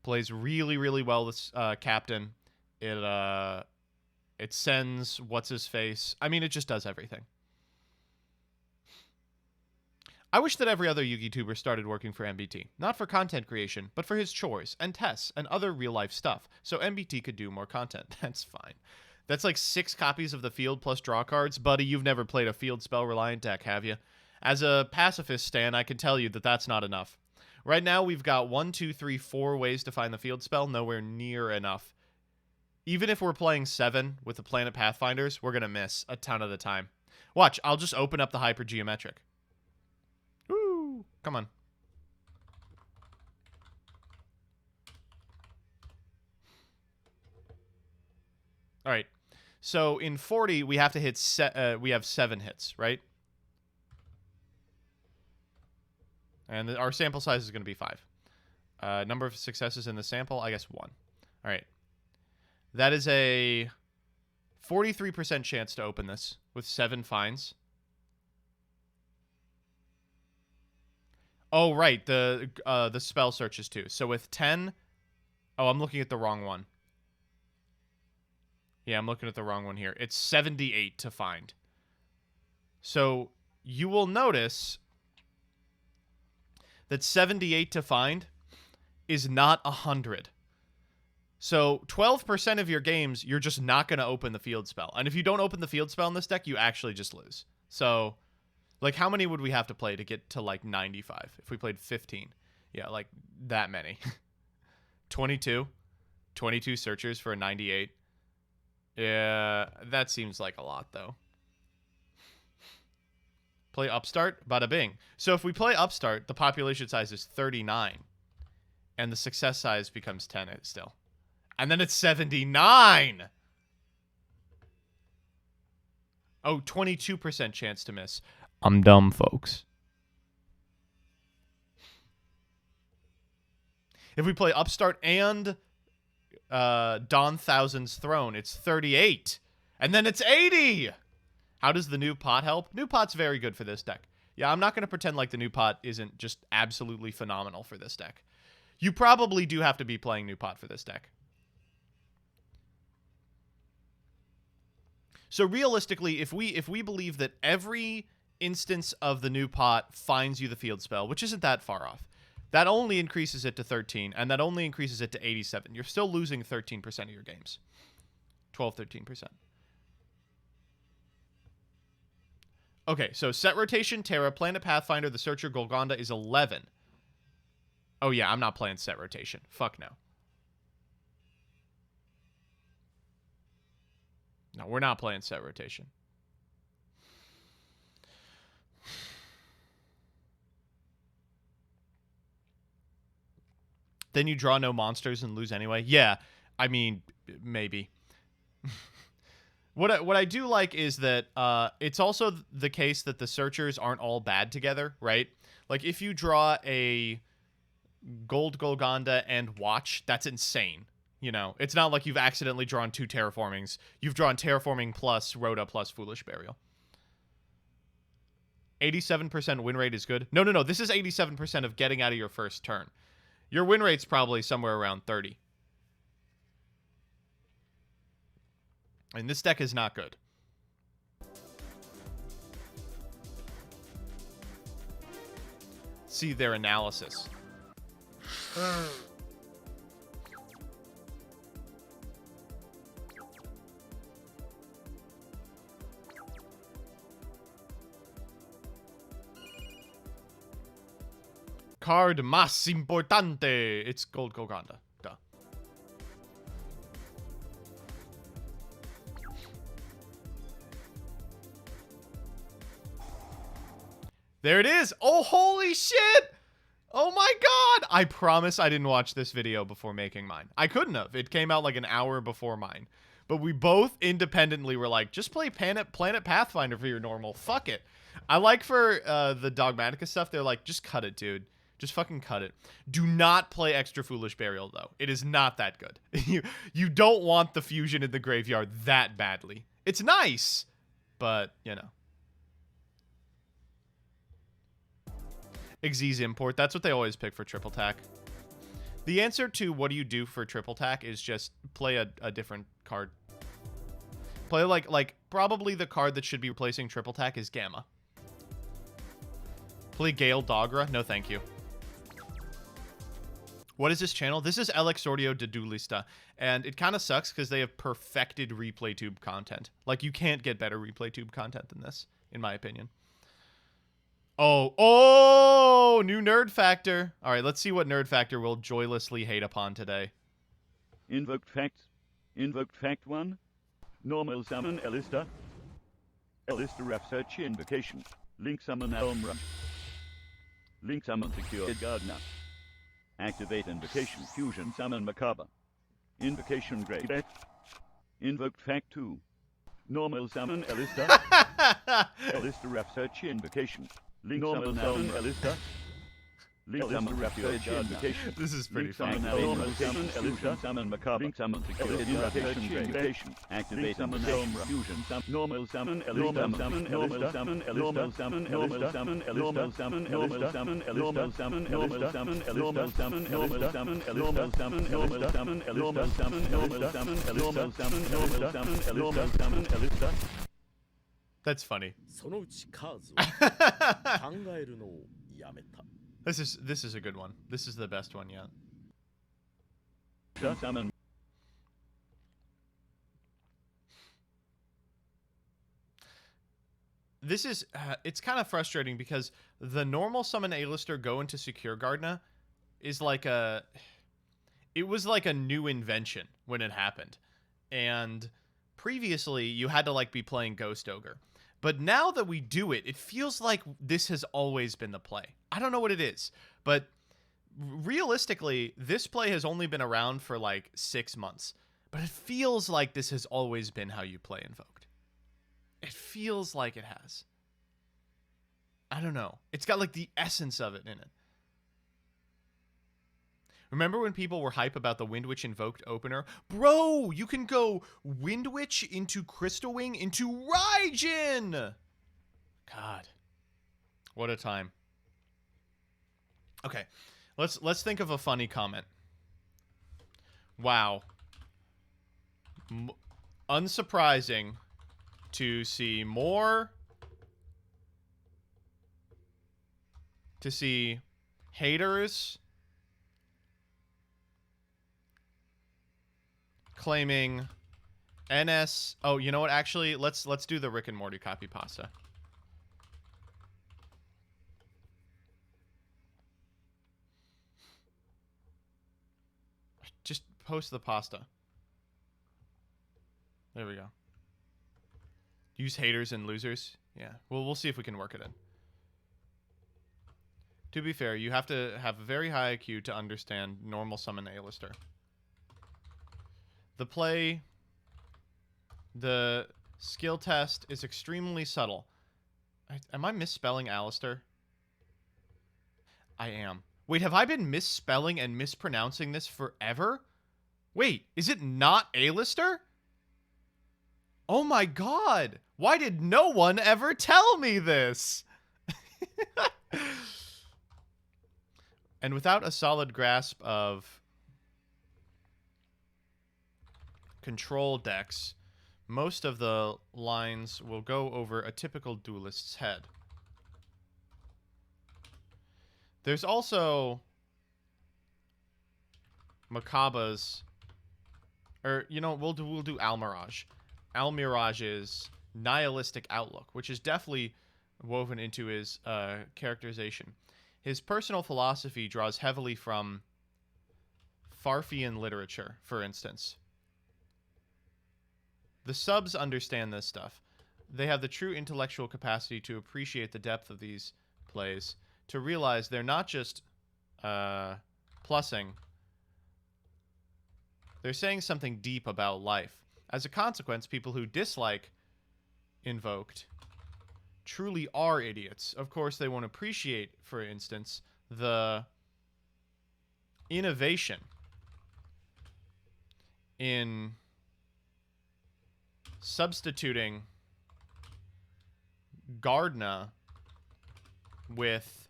Plays really, really well with Captain. It sends what's-his-face. I mean, it just does everything. I wish that every other Yu-Gi tuber started working for MBT. Not for content creation, but for his chores and tests and other real-life stuff, so MBT could do more content. That's fine. That's like 6 copies of the field plus draw cards. Buddy, you've never played a field spell-reliant deck, have you? As a pacifist stan, I can tell you that that's not enough. Right now, we've got 1, 2, 3, 4 ways to find the field spell. Nowhere near enough. Even if we're playing 7 with the Planet Pathfinders, we're going to miss a ton of the time. Watch, I'll just open up the Hypergeometric. Woo! Come on. All right. So in 40, we have to hit we have 7 hits, right? And our sample size is going to be 5. Number of successes in the sample, I guess 1. All right. That is a 43% chance to open this with 7 finds. Oh, right. The spell searches too. So with 10... Oh, I'm looking at the wrong one. Yeah, I'm looking at the wrong one here. It's 78 to find. So you will notice that 78 to find is not 100. So 12% of your games, you're just not going to open the field spell. And if you don't open the field spell in this deck, you actually just lose. So, like, how many would we have to play to get to, like, 95? If we played 15. Yeah, like, that many. 22? 22 searchers for a 98? Yeah, that seems like a lot, though. Play Upstart? Bada bing. So if we play Upstart, the population size is 39. And the success size becomes 10 still. And then it's 79! Oh, 22% chance to miss. I'm dumb, folks. If we play Upstart and Dawn Thousand's Throne, it's 38. And then it's 80! How does the new pot help? New pot's very good for this deck. Yeah, I'm not going to pretend like the new pot isn't just absolutely phenomenal for this deck. You probably do have to be playing new pot for this deck. So realistically, if we believe that every instance of the new pot finds you the field spell, which isn't that far off, that only increases it to 13, and that only increases it to 87. You're still losing 13% of your games. 12, 13%. Okay, so set rotation, Terra, Planet Pathfinder, the Searcher, Golgonda is 11. Oh yeah, I'm not playing set rotation. Fuck no. No, we're not playing set rotation. Then you draw no monsters and lose anyway? Yeah, I mean, maybe. What I do like is that it's also the case that the searchers aren't all bad together, right? Like if you draw a Gold Golgonda and Watch, that's insane. You know, it's not like you've accidentally drawn 2 terraformings. You've drawn terraforming plus Rhoda plus Foolish Burial. 87% win rate is good. No. This is 87% of getting out of your first turn. Your win rate's probably somewhere around 30. And this deck is not good. See their analysis. Card más importante. It's Gold Golgonda. Duh. There it is. Oh, holy shit. Oh my god. I promise I didn't watch this video before making mine. I couldn't have. It came out like an hour before mine. But we both independently were like, just play Planet Pathfinder for your normal. Fuck it. I like for the Dogmatica stuff, they're like, just cut it, dude. Just fucking cut it. Do not play Extra Foolish Burial, though. It is not that good. You don't want the fusion in the graveyard that badly. It's nice, but, you know. Xyz Import. That's what they always pick for triple tack. The answer to what do you do for triple tack is just play a different card. Play like probably the card that should be replacing triple tack is Gamma. Play Gale Dogra. No, thank you. What is this channel? This is El Exordio de Duelista, and it kind of sucks because they have perfected replay tube content. Like, you can't get better replay tube content than this, in my opinion. Oh, new Nerd Factor. All right, let's see what Nerd Factor will joylessly hate upon today. Invoked Fact 1. Normal Summon Elista. Elista Rap Search Invocation. Link Summon Elm Rush. Link Summon Secure Gardener. Activate Invocation Fusion Summon Macabre. Invocation Grave. Invoked Fact 2. Normal Summon Elista. Elista Rap Search Invocation. Link Summon Elista. Link Summon Rap Search Invocation. This is pretty funny. Normal Summon Elista. Summon Macabre. Link Summon Secure Invocation. Activate Summon Elm Fusion. Normal Summon Elista. Summon Normal Summon Elista. Summon Normal Summon Elista. Summon Normal Summon Elista. Summon Normal Summon Elista. Summon Normal Summon Elista. Summon Normal Summon Elista. Summon Normal Summon Elista. Summon Normal Summon Elista. Summon Elista. That's funny. This is a good one. This is the best one yet. Summon. This is it's kind of frustrating because the normal summon A-lister go into Secure Gardener is like it was like a new invention when it happened. And previously you had to like be playing Ghost Ogre. But now that we do it, it feels like this has always been the play. I don't know what it is, but realistically, this play has only been around for like 6 months. But it feels like this has always been how you play Invoked. It feels like it has. I don't know. It's got like the essence of it in it. Remember when people were hype about the Windwitch Invoked opener? Bro, you can go Windwitch into Crystal Wing into Raijin! God. What a time. Okay. Let's think of a funny comment. Wow. Unsurprising to see more... To see haters... claiming NS. Oh, you know what? Actually, let's do the Rick and Morty copy pasta. Just post the pasta. There we go. Use haters and losers. Yeah. Well, we'll see if we can work it in. To be fair, you have to have a very high IQ to understand normal summon A-lister. The play, the Skill test is extremely subtle. Am I misspelling Alistair? I am. Wait, have I been misspelling and mispronouncing this forever? Wait, is it not A-lister? Oh my god! Why did no one ever tell me this? And without a solid grasp of control decks, most of the lines will go over a typical duelist's head. There's also Makaba's, or you know, we'll do Almirage. Almirage's nihilistic outlook, which is definitely woven into his characterization. His personal philosophy draws heavily from Farfian literature, for instance. The subs understand this stuff. They have the true intellectual capacity to appreciate the depth of these plays, to realize they're not just plussing. They're saying something deep about life. As a consequence, people who dislike Invoked truly are idiots. Of course, they won't appreciate, for instance, the innovation in substituting Gardna with...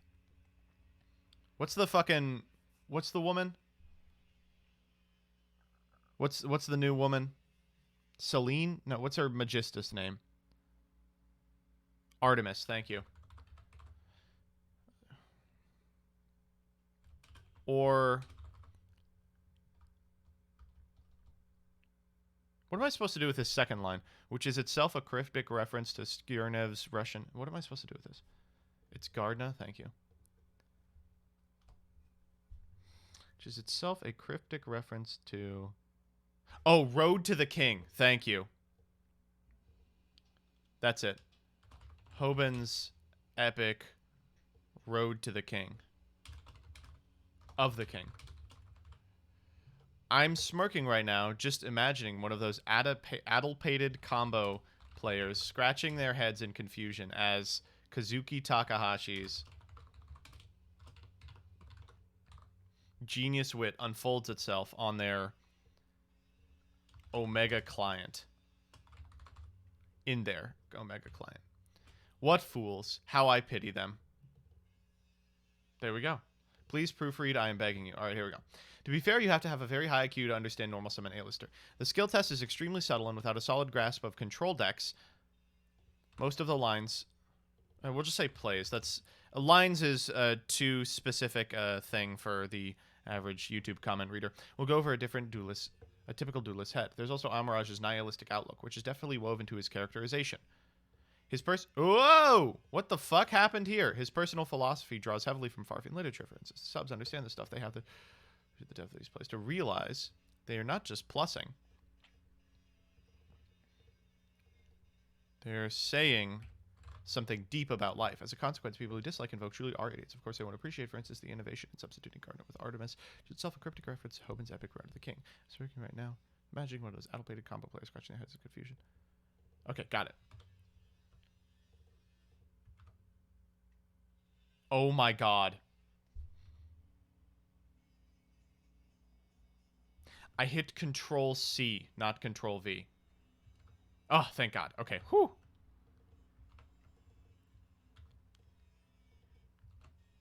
What's the woman? What's the new woman? Celine? No, what's her Magistus name? Artemis, thank you. Or... what am I supposed to do with this second line? Which is itself a cryptic reference to Skirnev's Russian... What am I supposed to do with this? It's Gardna, thank you. Which is itself a cryptic reference to... Oh, Road to the King. Thank you. That's it. Hoban's epic Road to the King. Of the King. I'm smirking right now just imagining one of those addlepated combo players scratching their heads in confusion as Kazuki Takahashi's genius wit unfolds itself on their Omega client. In their Omega client. What fools. How I pity them. There we go. Please proofread, I am begging you. Alright, here we go. To be fair, you have to have a very high IQ to understand normal summon A-lister. The skill test is extremely subtle, and without a solid grasp of control decks, most of the lines... we'll just say plays. That's... lines is a too specific thing for the average YouTube comment reader. We'll go over a different duelist... a typical duelist head. There's also Amirage's nihilistic outlook, which is definitely woven into his characterization. His Whoa! What the fuck happened here? His personal philosophy draws heavily from Farfian literature, for instance. The subs understand this stuff. They have the depth of these plays to realize they are not just plussing. They're saying something deep about life. As a consequence, people who dislike Invoke truly are idiots. Of course, they won't appreciate, for instance, the innovation in substituting Cardinal with Artemis, which is itself a cryptic reference to Hoban's epic Road to the King. It's working right now. Imagining one of those addlepated combo players scratching their heads in confusion. Okay, got it. Oh my god. I hit Control C, not Control V. Oh, thank god. Okay, whew.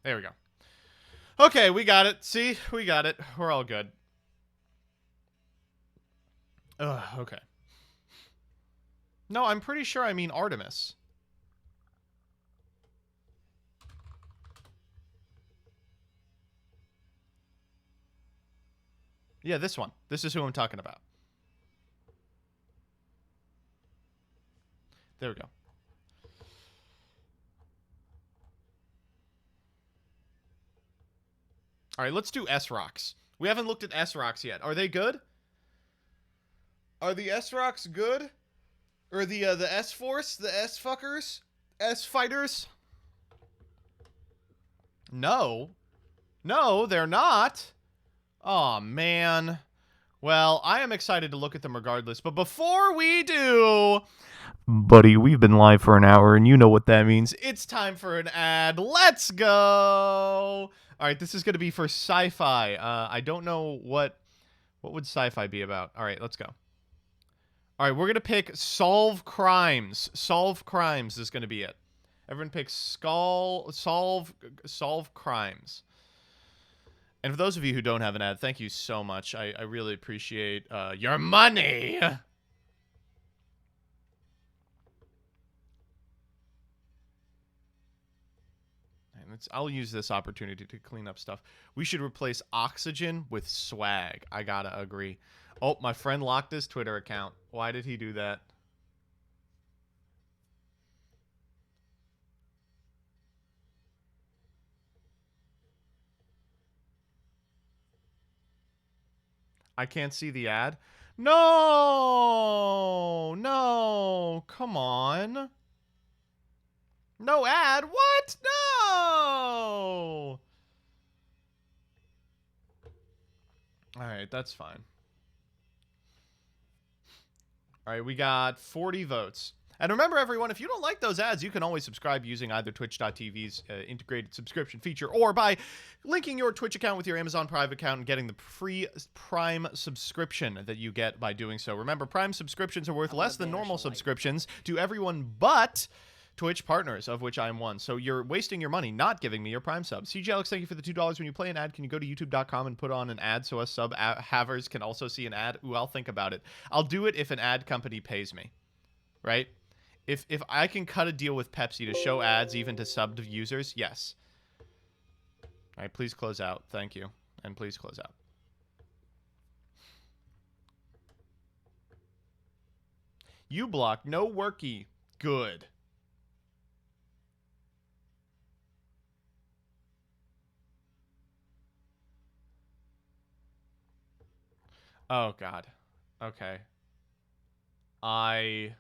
There we go. Okay, we got it. See? We got it. We're all good. Ugh, okay. No, I'm pretty sure I mean Artemis. Yeah, this one. This is who I'm talking about. There we go. All right, let's do S-Rocks. We haven't looked at S-Rocks yet. Are they good? Are the S-Rocks good? Or the S-Force? The S-Fuckers? S-Fighters? No. No, they're not. Aw, man. Well, I am excited to look at them regardless. But before we do, Buddy, we've been live for an hour, and you know what that means. It's time for an ad. Let's go! All right, this is going to be for sci-fi. I don't know what would sci-fi be about. All right, let's go. All right, we're going to pick Solve Crimes. Solve Crimes is going to be it. Everyone pick Solve Crimes. And for those of you who don't have an ad, thank you so much. I really appreciate your money. I'll use this opportunity to clean up stuff. We should replace oxygen with swag. I gotta agree. Oh, my friend locked his Twitter account. Why did he do that? I can't see the ad. No! No! Come on. No ad? What? No! Alright, that's fine. Alright, we got 40 votes. And remember, everyone, if you don't like those ads, you can always subscribe using either twitch.tv's integrated subscription feature or by linking your Twitch account with your Amazon Prime account and getting the free Prime subscription that you get by doing so. Remember, Prime subscriptions are worth less than normal subscriptions to everyone but Twitch partners, of which I'm one. So you're wasting your money not giving me your Prime sub. CJ Alex, thank you for the $2. When you play an ad, can you go to youtube.com and put on an ad so us sub-havers can also see an ad? Ooh, I'll think about it. I'll do it if an ad company pays me, right? If I can cut a deal with Pepsi to show ads even to subbed users, yes. All right, please close out. Thank you. And please close out. U-block, no worky. Good. Oh, God. Okay. I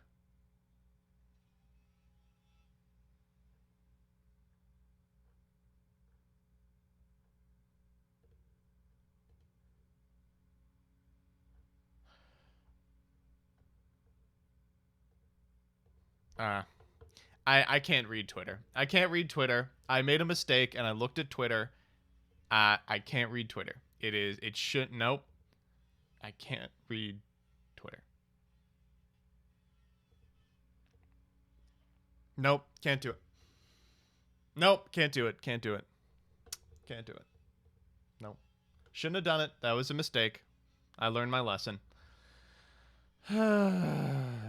can't read Twitter. I can't read Twitter. I made a mistake and I looked at Twitter. I can't read Twitter. Nope. I can't read Twitter. Nope, can't do it. Nope, can't do it. Can't do it. Can't do it. Nope. Shouldn't have done it. That was a mistake. I learned my lesson. Okay.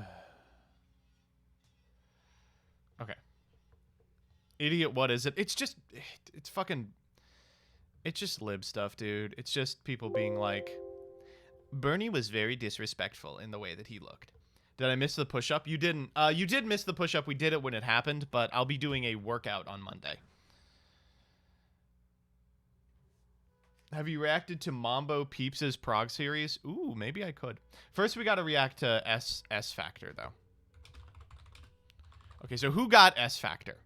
Idiot, what is it? It's just lib stuff, dude. It's just people being like, Bernie was very disrespectful in the way that he looked. Did I miss the push-up? You didn't. You did miss the push-up. We did it when it happened, but I'll be doing a workout on Monday. Have you reacted to Mambo Peeps' Prog series? Ooh, maybe I could. First, we got to react to S Factor, though. Okay, so who got S Factor?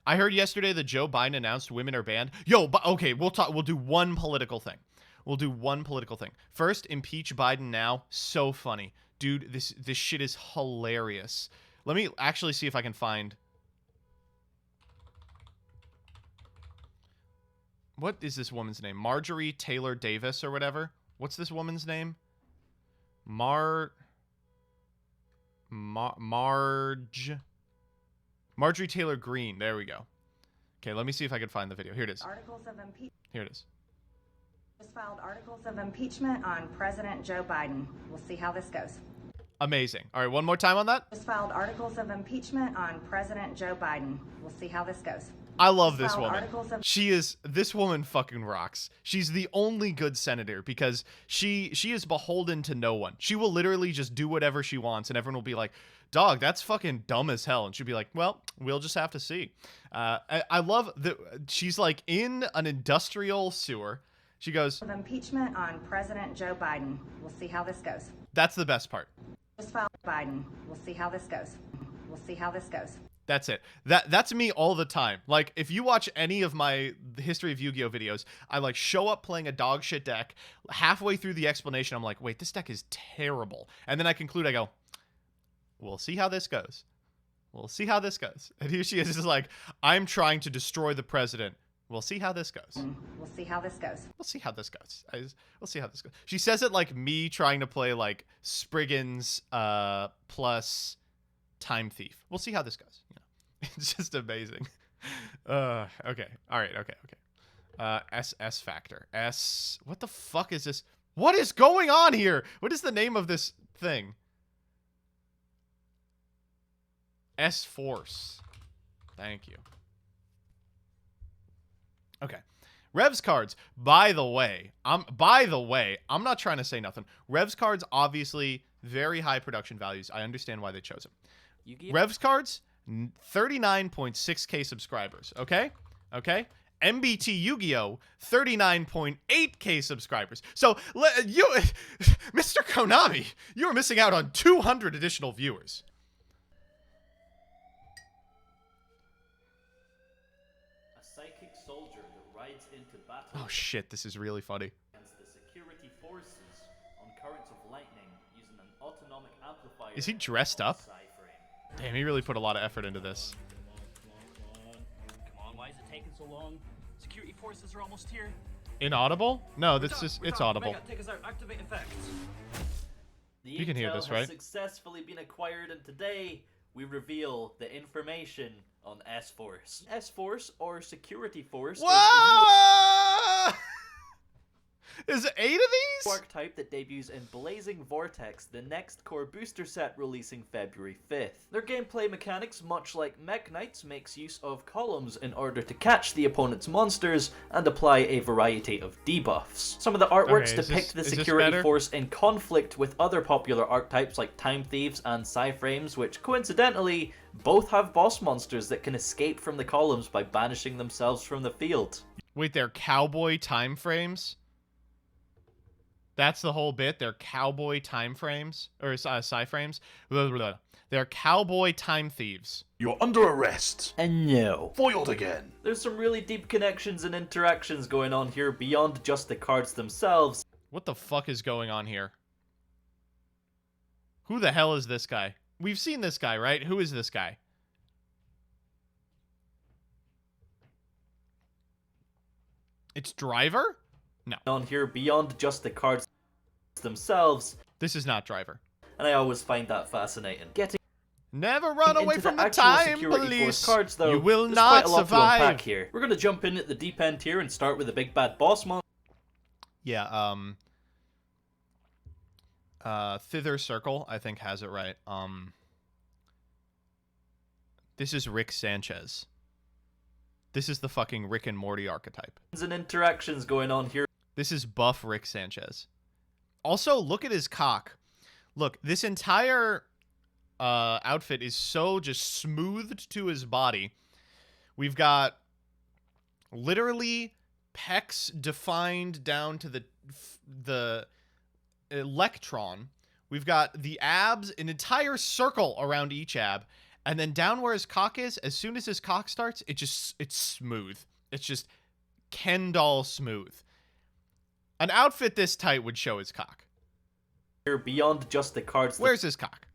I heard yesterday that Joe Biden announced women are banned. Yo, but okay, we'll do one political thing. We'll do one political thing. First, impeach Biden now. So funny. Dude, this shit is hilarious. Let me actually see if I can find... What is this woman's name? Marjorie Taylor Davis or whatever? What's this woman's name? Marjorie Taylor Greene. There we go. Okay, let me see if I can find the video. Here it is. Here it is. Just filed articles of impeachment on President Joe Biden. We'll see how this goes. Amazing. All right, one more time on that. Just filed articles of impeachment on President Joe Biden. We'll see how this goes. I love this woman. This woman fucking rocks. She's the only good senator because she is beholden to no one. She will literally just do whatever she wants and everyone will be like, dog, that's fucking dumb as hell. And she'll be like, well, we'll just have to see. I love that she's like in an industrial sewer. She goes, of impeachment on President Joe Biden. We'll see how this goes. That's the best part. Just filed Biden. We'll see how this goes. We'll see how this goes. That's it. That's me all the time. Like, if you watch any of my History of Yu-Gi-Oh videos, I like show up playing a dog shit deck. Halfway through the explanation, I'm like, wait, this deck is terrible. And then I conclude, I go, We'll see how this goes. We'll see how this goes. And here she is, just like, I'm trying to destroy the president. We'll see how this goes. We'll see how this goes. We'll see how this goes. We'll see how this goes. She says it like me trying to play like Spriggans plus Time Thief. We'll see how this goes. You know, it's just amazing. Okay. All right. Okay. S factor. S. What the fuck is this? What is going on here? What is the name of this thing? S Force. Thank you. Okay. Revs cards. By the way, I'm not trying to say nothing. Revs cards, obviously very high production values. I understand why they chose them. Revs cards, 39.6k subscribers. Okay? Okay? MBT Yu-Gi-Oh, 39.8k subscribers. So, you, Mr. Konami, you are missing out on 200 additional viewers. Oh shit, this is really funny. The security forces on currents of lightning using an autonomic amplifier. Is he dressed up? Damn, he really put a lot of effort into this. Come on, why is it taking so long? Security forces are almost here. Inaudible? No, it's audible. Take us out. Activate effects. You can hear this, right? Has successfully been acquired, and today we reveal the information on S-Force. S-Force, or Security Force, Whoa! Is it 8 of these? Archetype that debuts in Blazing Vortex, the next core booster set releasing February 5th. Their gameplay mechanics, much like Mech Knights, makes use of columns in order to catch the opponent's monsters and apply a variety of debuffs. Some of the artworks depict the Security Force in conflict with other popular archetypes like Time Thieves and Psyframes, which coincidentally both have boss monsters that can escape from the columns by banishing themselves from the field. Wait, they're cowboy time frames? That's the whole bit. They're cowboy time frames or Psyframes. They're cowboy time thieves. You're under arrest. And no. Foiled again. There's some really deep connections and interactions going on here beyond just the cards themselves. What the fuck is going on here? Who the hell is this guy? We've seen this guy, right? Who is this guy? It's Driver? No. On here beyond just the cards themselves. This is not Driver. And I always find that fascinating. Never run away from the time police. Cards, though, you will there's not quite a lot survive. To unpack here. We're gonna jump in at the deep end here and start with the big bad boss monster. Yeah, Thither Circle, I think, has it right. This is Rick Sanchez. This is the fucking Rick and Morty archetype. And interactions going on here. This is buff Rick Sanchez. Also, look at his cock. Look, this entire outfit is so just smoothed to his body. We've got literally pecs defined down to the electron. We've got the abs, an entire circle around each ab. And then down where his cock is, as soon as his cock starts, it's smooth. It's just Ken doll smooth. An outfit this tight would show his cock. Here beyond just the cards. Where's his cock?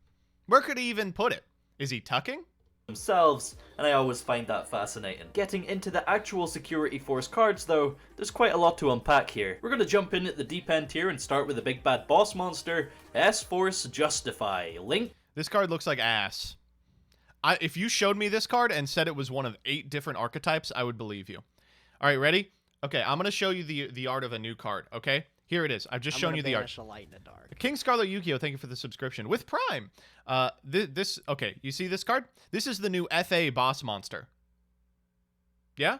Where could he even put it? Is he tucking? Themselves, and I always find that fascinating. Getting into the actual Security Force cards though, there's quite a lot to unpack here. We're gonna jump in at the deep end here and start with the big bad boss monster, S-Force Justify. Link. This card looks like ass. If you showed me this card and said it was one of 8 different archetypes, I would believe you. All right, ready? Okay, I'm going to show you the art of a new card, okay? Here it is. I've just shown you the art. Light in the dark. King Scarlet Yu-Gi-Oh, thank you for the subscription. With Prime. Okay, you see this card? This is the new FA boss monster. Yeah?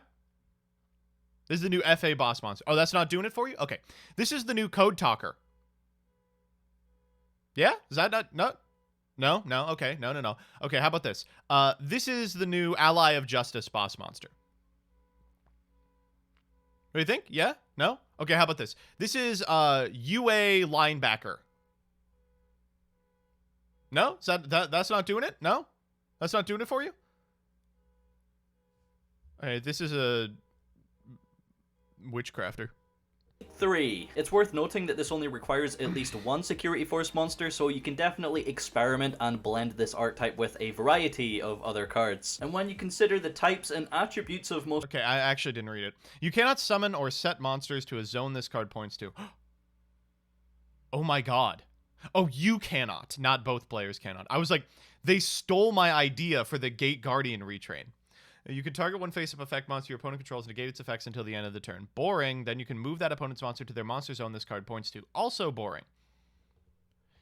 This is the new FA boss monster. Oh, that's not doing it for you? Okay. This is the new Code Talker. Yeah? Is that not... No? No? No? Okay. No. Okay, how about this? This is the new Ally of Justice boss monster. What do you think? Yeah? No? Okay, how about this? This is UA linebacker. No? Is that's not doing it? No? That's not doing it for you? Alright, this is a Witchcrafter. 3. It's worth noting that this only requires at least one Security Force monster, so you can definitely experiment and blend this archetype with a variety of other cards. And when you consider the types and attributes of most... Okay, I actually didn't read it. You cannot summon or set monsters to a zone this card points to. Oh my god. Oh, you cannot. Not both players cannot. I was like, they stole my idea for the Gate Guardian retrain. You can target one face-up effect monster your opponent controls and negate its effects until the end of the turn. Boring. Then you can move that opponent's monster to their monster zone this card points to. Also boring.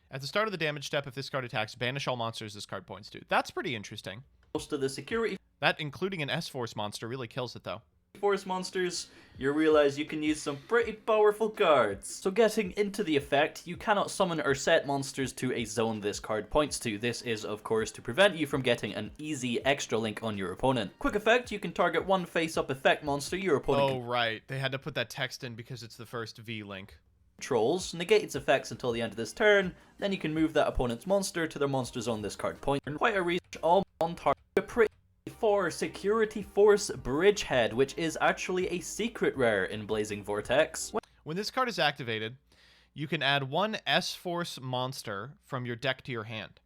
At the start of the damage step, if this card attacks, banish all monsters this card points to. That's pretty interesting. Most of the Security That, including an S-Force monster, really kills it, though. Force monsters, you realize you can use some pretty powerful cards. So getting into the effect, you cannot summon or set monsters to a zone this card points to. This is, of course, to prevent you from getting an easy extra link on your opponent. Quick effect, you can target one face-up effect monster your opponent Oh, right. They had to put that text in because it's the first V-link. controls, negate its effects until the end of this turn, then you can move that opponent's monster to their monster zone this card point. Quite a research all on target. Pretty for Security Force Bridgehead, which is actually a secret rare in Blazing Vortex. When this card is activated, you can add one S-Force monster from your deck to your hand.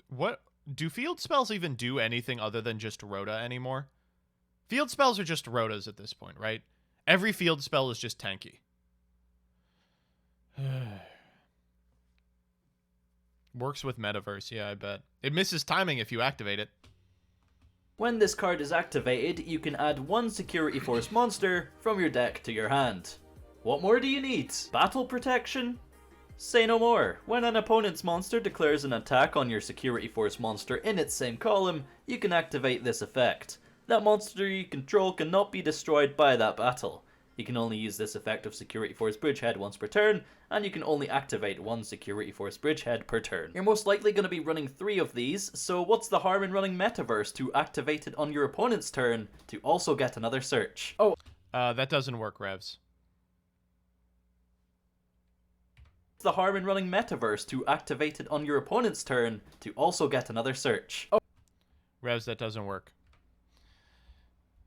What? Do field spells even do anything other than just Rhoda anymore? Field spells are just Rhodas at this point, right? Every field spell is just tanky. Works with Metaverse, yeah, I bet. It misses timing if you activate it. When this card is activated, you can add one Security Force monster from your deck to your hand. What more do you need? Battle protection? Say no more. When an opponent's monster declares an attack on your Security Force monster in its same column, you can activate this effect. That monster you control cannot be destroyed by that battle. You can only use this effect of Security Force Bridgehead once per turn, and you can only activate one Security Force Bridgehead per turn. You're most likely going to be running 3 of these, so what's the harm in running Metaverse to activate it on your opponent's turn to also get another search? Oh, that doesn't work, Revs. the harm in running Metaverse to activate it on your opponent's turn to also get another search? Oh, Revs, that doesn't work.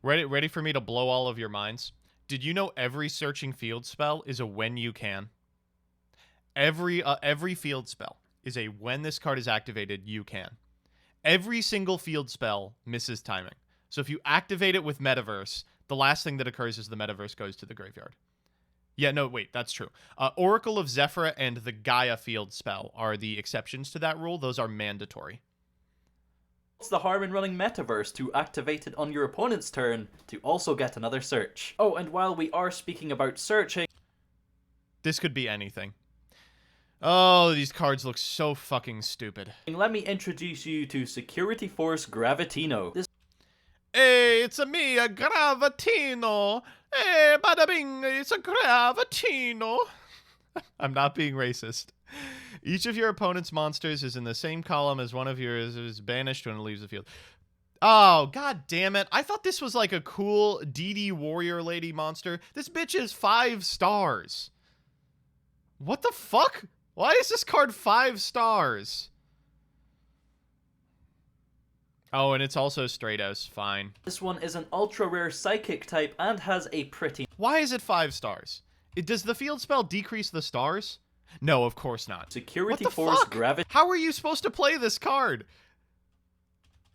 Ready for me to blow all of your minds? Did you know every searching field spell is a when you can? Every field spell is a when this card is activated, you can. Every single field spell misses timing. So if you activate it with Metaverse, the last thing that occurs is the Metaverse goes to the graveyard. Yeah, no, wait, that's true. Oracle of Zephyra and the Gaia field spell are the exceptions to that rule. Those are mandatory. what's the harm in running Metaverse to activate it on your opponent's turn to also get another search? Oh, and while we are speaking about searching... This could be anything. Oh, these cards look so fucking stupid. Let me introduce you to Security Force Gravitino. This Hey, it's a me, a Gravitino. Hey, bada bing, it's a Gravitino. I'm not being racist. Each of your opponent's monsters is in the same column as one of yours is banished when it leaves the field. Oh, god damn it. I thought this was like a cool DD warrior lady monster. This bitch is 5 stars. What the fuck? Why is this card 5 stars? Oh, and it's also Stratos. Fine. This one is an ultra rare psychic type and has a pretty... Why is it 5 stars? Does the field spell decrease the stars? No, of course not. Security what the Force fuck? How are you supposed to play this card?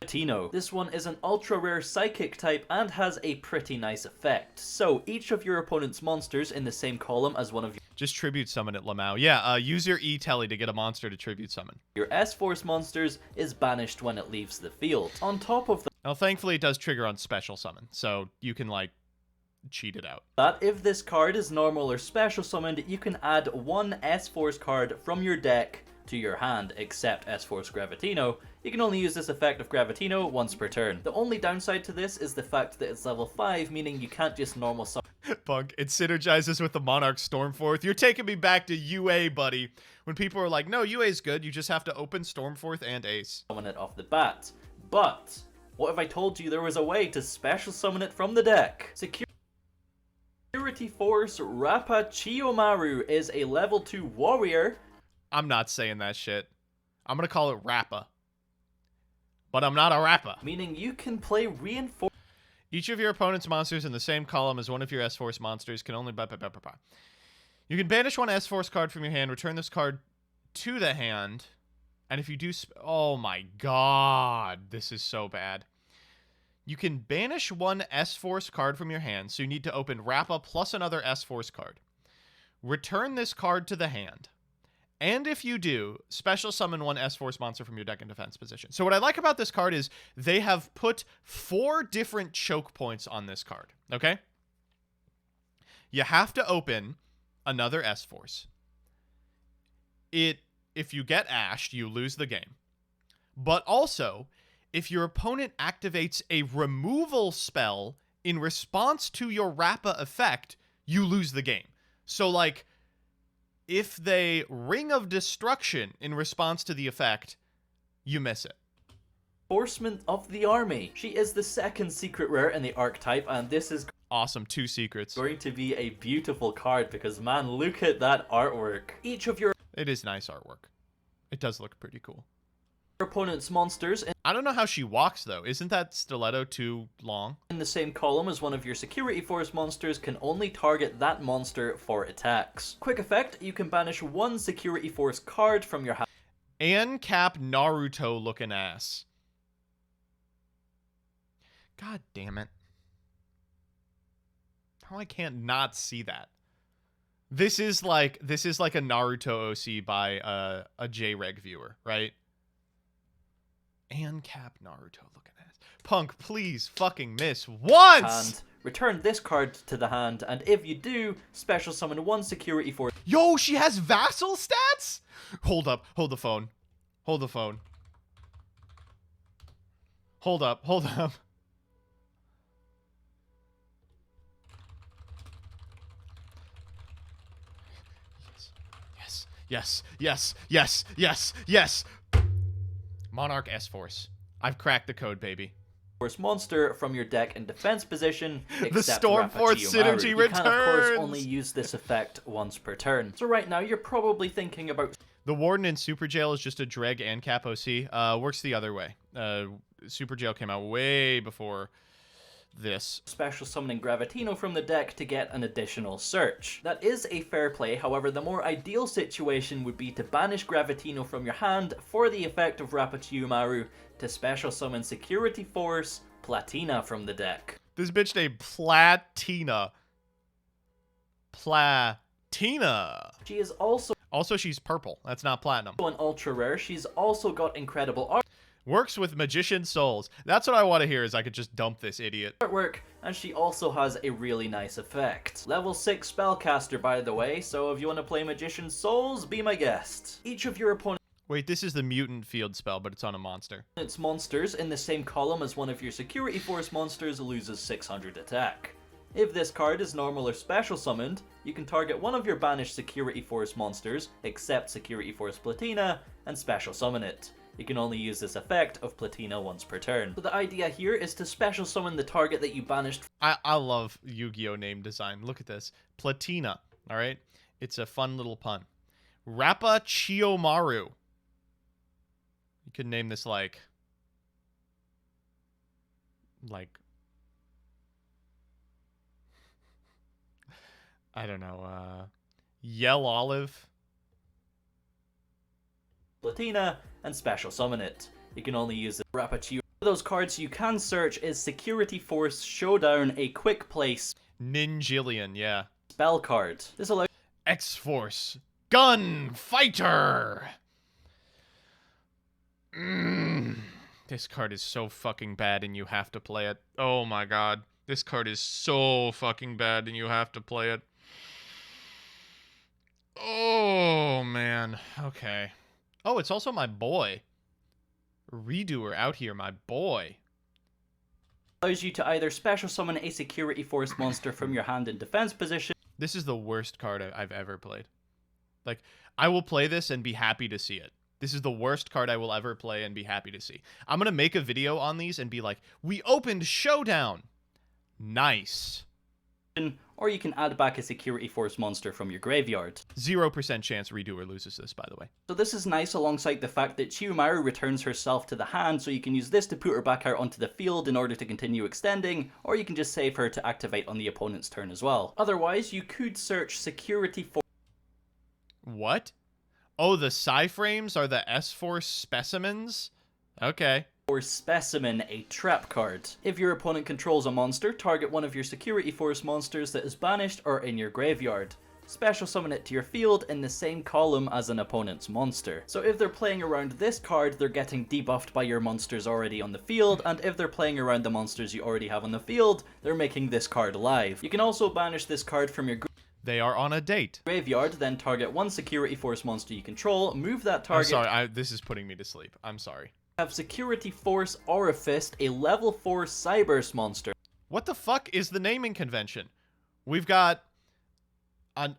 Gravitino. This one is an ultra rare psychic type and has a pretty nice effect. So each of your opponent's monsters in the same column as one of your... Just tribute summon it, Lamau. Yeah, use your E-Telly to get a monster to tribute summon. Your S-Force monsters is banished when it leaves the field. On top of Now, thankfully, it does trigger on special summon, so you can, like, cheat it out. that, if this card is normal or special summoned, you can add one S-Force card from your deck to your hand, except S-Force Gravitino. You can only use this effect of Gravitino once per turn. The only downside to this is the fact that it's level 5, meaning you can't just normal summon Punk, it synergizes with the Monarch Stormforth. You're taking me back to UA, buddy. When people are like, no, UA's good, you just have to open Stormforth and Ace. it off the bat. But what if I told you there was a way to special summon it from the deck? Security Force Rappa Chiyomaru is a level 2 warrior. I'm not saying that shit. I'm gonna call it Rappa. But I'm not a Rappa. Meaning you can play reinforce. Each of your opponent's monsters in the same column as one of your S-Force monsters can only... You can banish one S-Force card from your hand, return this card to the hand, and if you do... Oh my god, this is so bad. You can banish one S-Force card from your hand, so you need to open Rappa plus another S-Force card. Return this card to the hand. And if you do, special summon one S-Force monster from your deck in defense position. So what I like about this card is they have put 4 different choke points on this card, okay? You have to open another S-Force. If you get ashed, you lose the game. But also, if your opponent activates a removal spell in response to your Rappa effect, you lose the game. So, like, if they Ring of Destruction in response to the effect, you miss it. Enforcement of the Army. She is the second secret rare in the archetype, and this is awesome. 2 secrets. Going to be a beautiful card because, man, look at that artwork. Each of your... It is nice artwork. It does look pretty cool. Opponent's monsters... I don't know how she walks, though. Isn't that stiletto too long? In the same column as one of your Security Force monsters can only target that monster for attacks. Quick effect, you can banish one Security Force card from your hand. Ancap Naruto looking ass. God damn it. How I can't not see that. This is like a Naruto OC by a J-Reg viewer, right? Ancap Naruto looking ass. Punk, please fucking miss once! And return this card to the hand, and if you do, special summon one Security Force. Yo, she has vassal stats? Hold up, hold the phone. Hold the phone. Hold up, hold up. Yes, yes, yes, yes, yes. Monarch S-Force. I've cracked the code, baby. Force monster from your deck in defense position. The Stormforce synergy returns. You can, of course, only use this effect once per turn. So right now, you're probably thinking about... The Warden in Super Jail is just a Dreg and Cap OC. Works the other way. Super Jail came out way before this. Special summoning Gravitino from the deck to get an additional search. That is a fair play, however the more ideal situation would be to banish Gravitino from your hand for the effect of Rappa Chiyomaru to special summon Security Force Platina from the deck. This bitch named Platina. Platina. She is also... Also, she's purple. That's not platinum. An ultra rare. She's also got incredible art. Works with Magician Souls. That's what I want to hear, is I could just dump this idiot. Artwork, and she also has a really nice effect. Level 6 spellcaster, by the way, so if you want to play Magician Souls, be my guest. Each of your opponents... Wait, this is the Mutant Field spell, but it's on a monster. Its monsters in the same column as one of your Security Force monsters loses 600 attack. If this card is normal or special summoned, you can target one of your banished Security Force monsters, except Security Force Platina, and special summon it. You can only use this effect of Platina once per turn. So the idea here is to special summon the target that you banished. I love Yu-Gi-Oh! Name design. Look at this. Platina, alright? It's a fun little pun. Rappa Chiyomaru. You could name this like... I don't know, Yell Olive. Platina, and special summon it. You can only use the Rappa Chiyomaru. Those cards you can search is Security Force Showdown, a quick place Ninjillion, yeah. spell card. This allows X-Force Gunfighter. This card is so fucking bad and you have to play it. Oh my god. This card is so fucking bad and you have to play it. Oh man. Okay. Oh, it's also my boy. Redoer out here, my boy. allows you to either special summon a Security Force monster from your hand in defense position. This is the worst card I've ever played. Like, I will play this and be happy to see it. This is the worst card I will ever play and be happy to see. I'm going to make a video on these and be like, we opened Showdown. Nice. or you can add back a security force monster from your graveyard. 0% chance Redoer loses this, by the way. So this is nice alongside the fact that Chiyomaru returns herself to the hand, so you can use this to put her back out onto the field in order to continue extending, or you can just save her to activate on the opponent's turn as well. Otherwise, you could search security force. What? Oh, the Psy-frames are the S-Force specimens? Okay. Or Specimen, a trap card. If your opponent controls a monster, target one of your security force monsters that is banished or in your graveyard. Special summon it to your field in the same column as an opponent's monster. So if they're playing around this card, they're getting debuffed by your monsters already on the field, and if they're playing around the monsters you already have on the field, they're making this card live. You can also banish this card from your They are on a date. graveyard, then target one security force monster you control, move that target. I'm sorry, this is putting me to sleep. I'm sorry. Have Security Force Aurifist, a level 4 Cyberse monster. What the fuck is the naming convention? We've got...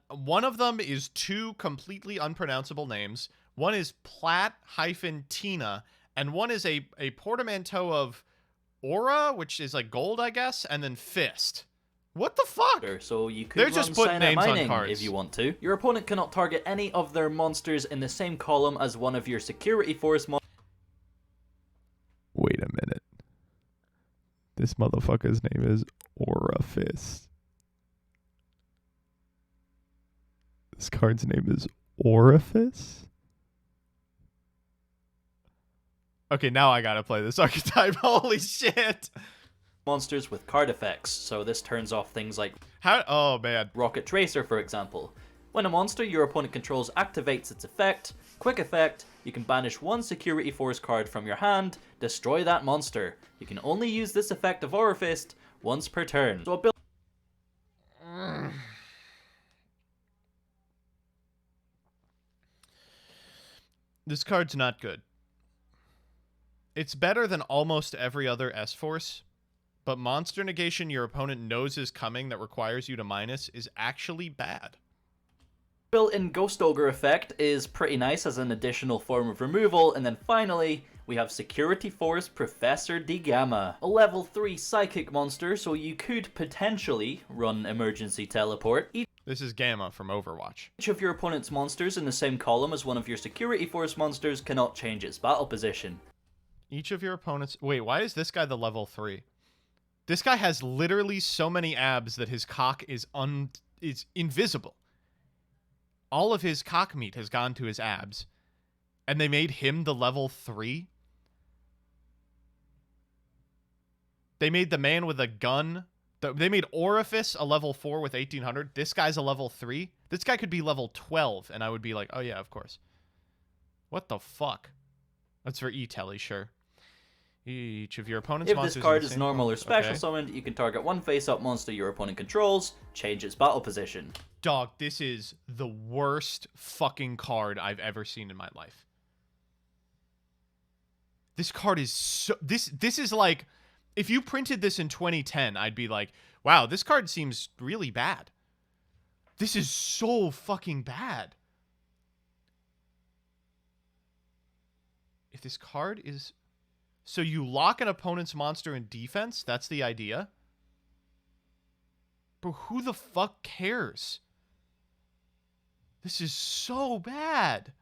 one of them is 2 completely unpronounceable names. One is Plat-Tina, and one is a portmanteau of Aura, which is like gold, I guess, and then Fist. What the fuck? So you could They're run just putting Signet names on Mining cards. if you want to. Your opponent cannot target any of their monsters in the same column as one of your Security Force monsters. Wait a minute. This motherfucker's name is Aurifist. This card's name is Orifice? Okay, now I gotta play this archetype. Holy shit! Monsters with card effects, so this turns off things like oh man. Rocket Tracer, for example. When a monster your opponent controls activates its effect, quick effect, you can banish one Security Force card from your hand, destroy that monster. You can only use this effect of Aurifist once per turn. So this card's not good. It's better than almost every other S-Force, but monster negation your opponent knows is coming that requires you to minus is actually bad. Built-in Ghost Ogre effect is pretty nice as an additional form of removal, and then finally, we have Security Force Professor D Gamma, a level 3 psychic monster, so you could potentially run Emergency Teleport. This is Gamma from Overwatch. Each of your opponent's monsters in the same column as one of your Security Force monsters cannot change its battle position. Each of your opponents... Wait, why is this guy the level 3? This guy has literally so many abs that his cock is invisible. All of his cock meat has gone to his abs. And they made him the level 3? They made the man with a gun... They made Orifice a level 4 with 1800. This guy's a level 3? This guy could be level 12, and I would be like, oh yeah, of course. What the fuck? That's for E-Telly, sure. Each of your opponent's monsters... If this card is normal or special summoned, you can target one face-up monster your opponent controls, change its battle position. Dog, this is the worst fucking card I've ever seen in my life. This card is so... This is like... If you printed this in 2010, I'd be like, wow, this card seems really bad. This is so fucking bad. If this card is... So you lock an opponent's monster in defense? That's the idea? But who the fuck cares? This is so bad.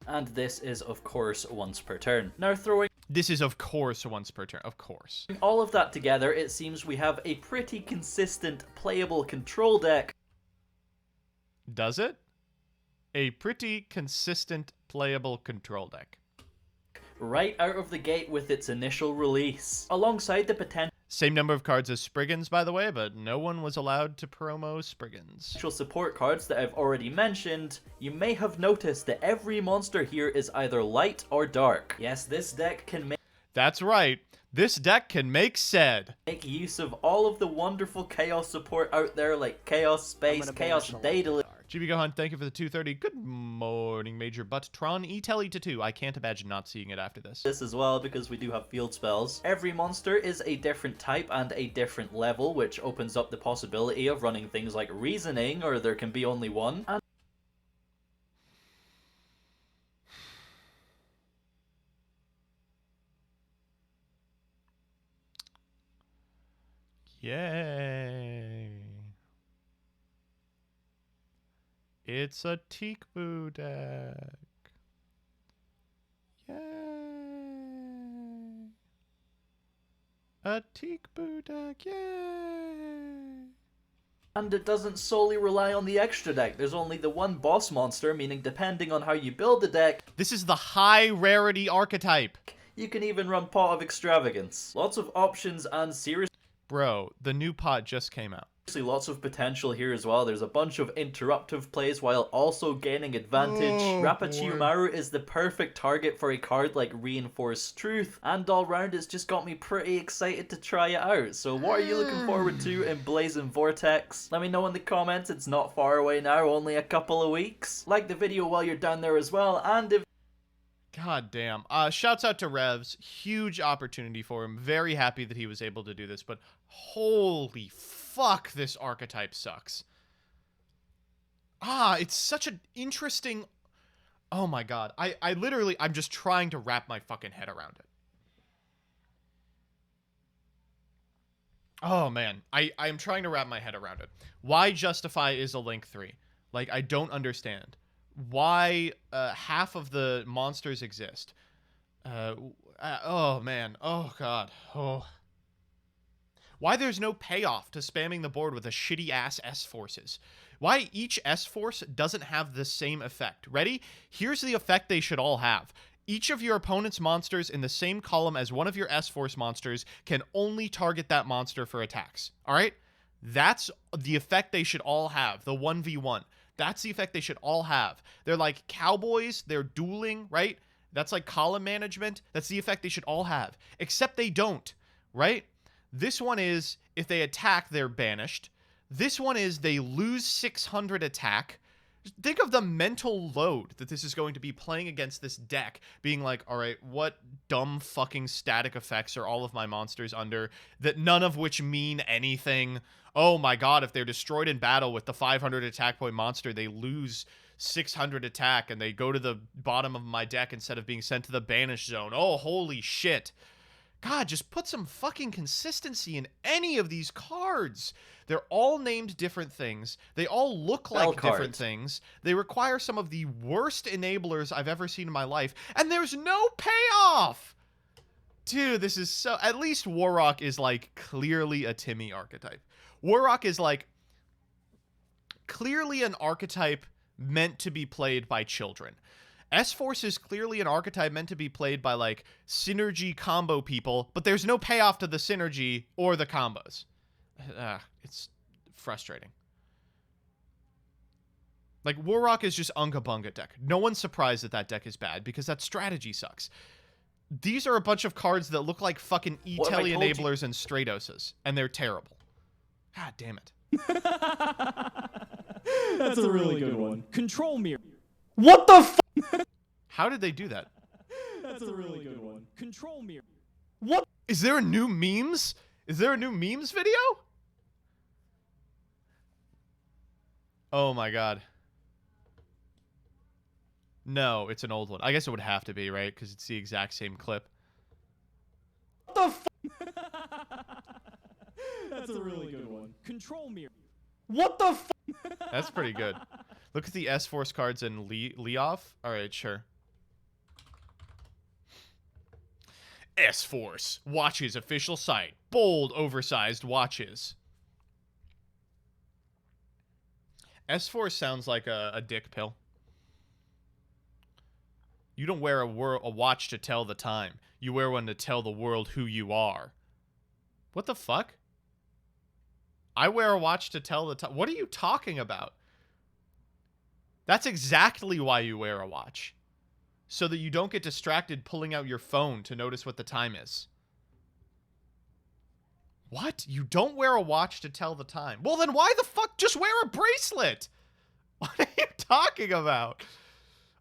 And this is, of course, once per turn. Now throwing... This is, of course, once per turn. Of course. All of that together, it seems we have a pretty consistent playable control deck. Does it? A pretty consistent playable control deck. Right out of the gate with its initial release. Alongside the potential... Same number of cards as Spriggans, by the way, but no one was allowed to promo Spriggans. Support cards that I've already mentioned, you may have noticed that every monster here is either light or dark. Yes, this deck can make... That's right. This deck can make said. Make use of all of the wonderful Chaos support out there like Chaos Space, Chaos Daedalus. GB Gohan, thank you for the 230. Good morning, Major Butt-Tron. E-Telly to 2. I can't imagine not seeing it after this. This as well, because we do have field spells. Every monster is a different type and a different level, which opens up the possibility of running things like Reasoning, or there can be only one. And yay. It's a Teekboo deck. Yay. A Teekboo deck, yay! And it doesn't solely rely on the extra deck. There's only the one boss monster, meaning depending on how you build the deck, This is the high rarity archetype. you can even run Pot of Extravagance. Lots of options and seriously Bro, the new pot just came out. lots of potential here as well. There's a bunch of interruptive plays while also gaining advantage. Rapachiyomaru is the perfect target for a card like Reinforced Truth, and all round it's just got me pretty excited to try it out. So what are you looking forward to in Blazing Vortex? Let me know in the comments. It's not far away now, only a couple of weeks. Like the video while you're down there as well, and if God damn. Shouts out to Revs. Huge opportunity for him. Very happy that he was able to do this, but holy fuck, this archetype sucks. It's such an interesting... Oh my god. I'm just trying to wrap my fucking head around it. Oh man. I'm trying to wrap my head around it. Why Justify is a Link 3? Like, I don't understand. Why half of the monsters exist. Oh man. Oh god. Oh. Why there's no payoff to spamming the board with a shitty ass S-Forces. Why each S-Force doesn't have the same effect. Ready? Here's the effect they should all have. Each of your opponent's monsters in the same column as one of your S-Force monsters can only target that monster for attacks. Alright? That's the effect they should all have. The 1v1. That's the effect they should all have. They're like cowboys. They're dueling, right? That's like column management. That's the effect they should all have. Except they don't, right? This one is, if they attack, they're banished. This one is, they lose 600 attack. Think of the mental load that this is going to be playing against this deck. Being like, all right, what dumb fucking static effects are all of my monsters under, that none of which mean anything? Oh my god, if they're destroyed in battle with the 500 attack point monster, they lose 600 attack and they go to the bottom of my deck instead of being sent to the banish zone. Oh, holy shit. God, just put some fucking consistency in any of these cards. They're all named different things. They all look like different things. They require some of the worst enablers I've ever seen in my life. And there's no payoff! Dude, this is so... At least Warrock is, like, clearly a Timmy archetype. Warrock is, like, clearly an archetype meant to be played by children. S-Force is clearly an archetype meant to be played by, like, synergy combo people, but there's no payoff to the synergy or the combos. It's frustrating. Like, Warrock is just Unga Bunga deck. No one's surprised that that deck is bad, because that strategy sucks. These are a bunch of cards that look like fucking E-Telly enablers and Stratoses, and they're terrible. God damn it. That's a really good one. Control Mirror. What the f- How did they do that? That's a really good one. Control Mirror. What? Is there a new memes? Is there a new memes video? Oh my god. No, it's an old one. I guess it would have to be, right? Because it's the exact same clip. What the f- That's a really good one. Control Mirror. What the f- That's pretty good. Look at the S-Force cards in Leoff. Alright, sure. S-Force. Watches official site. Bold, oversized watches. S-Force sounds like a dick pill. You don't wear a watch to tell the time. You wear one to tell the world who you are. What the fuck? I wear a watch to tell the time. What are you talking about? That's exactly why you wear a watch. So that you don't get distracted pulling out your phone to notice what the time is. What? You don't wear a watch to tell the time? Well, then why the fuck just wear a bracelet? What are you talking about?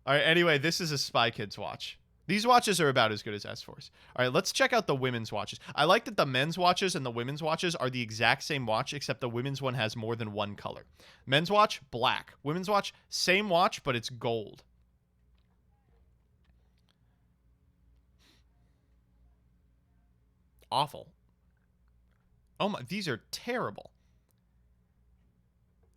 All right, anyway, this is a Spy Kids watch. These watches are about as good as S-Force. All right, let's check out the women's watches. I like that the men's watches and the women's watches are the exact same watch, except the women's one has more than one color. Men's watch, black. Women's watch, same watch, but it's gold. Awful. Oh my, these are terrible.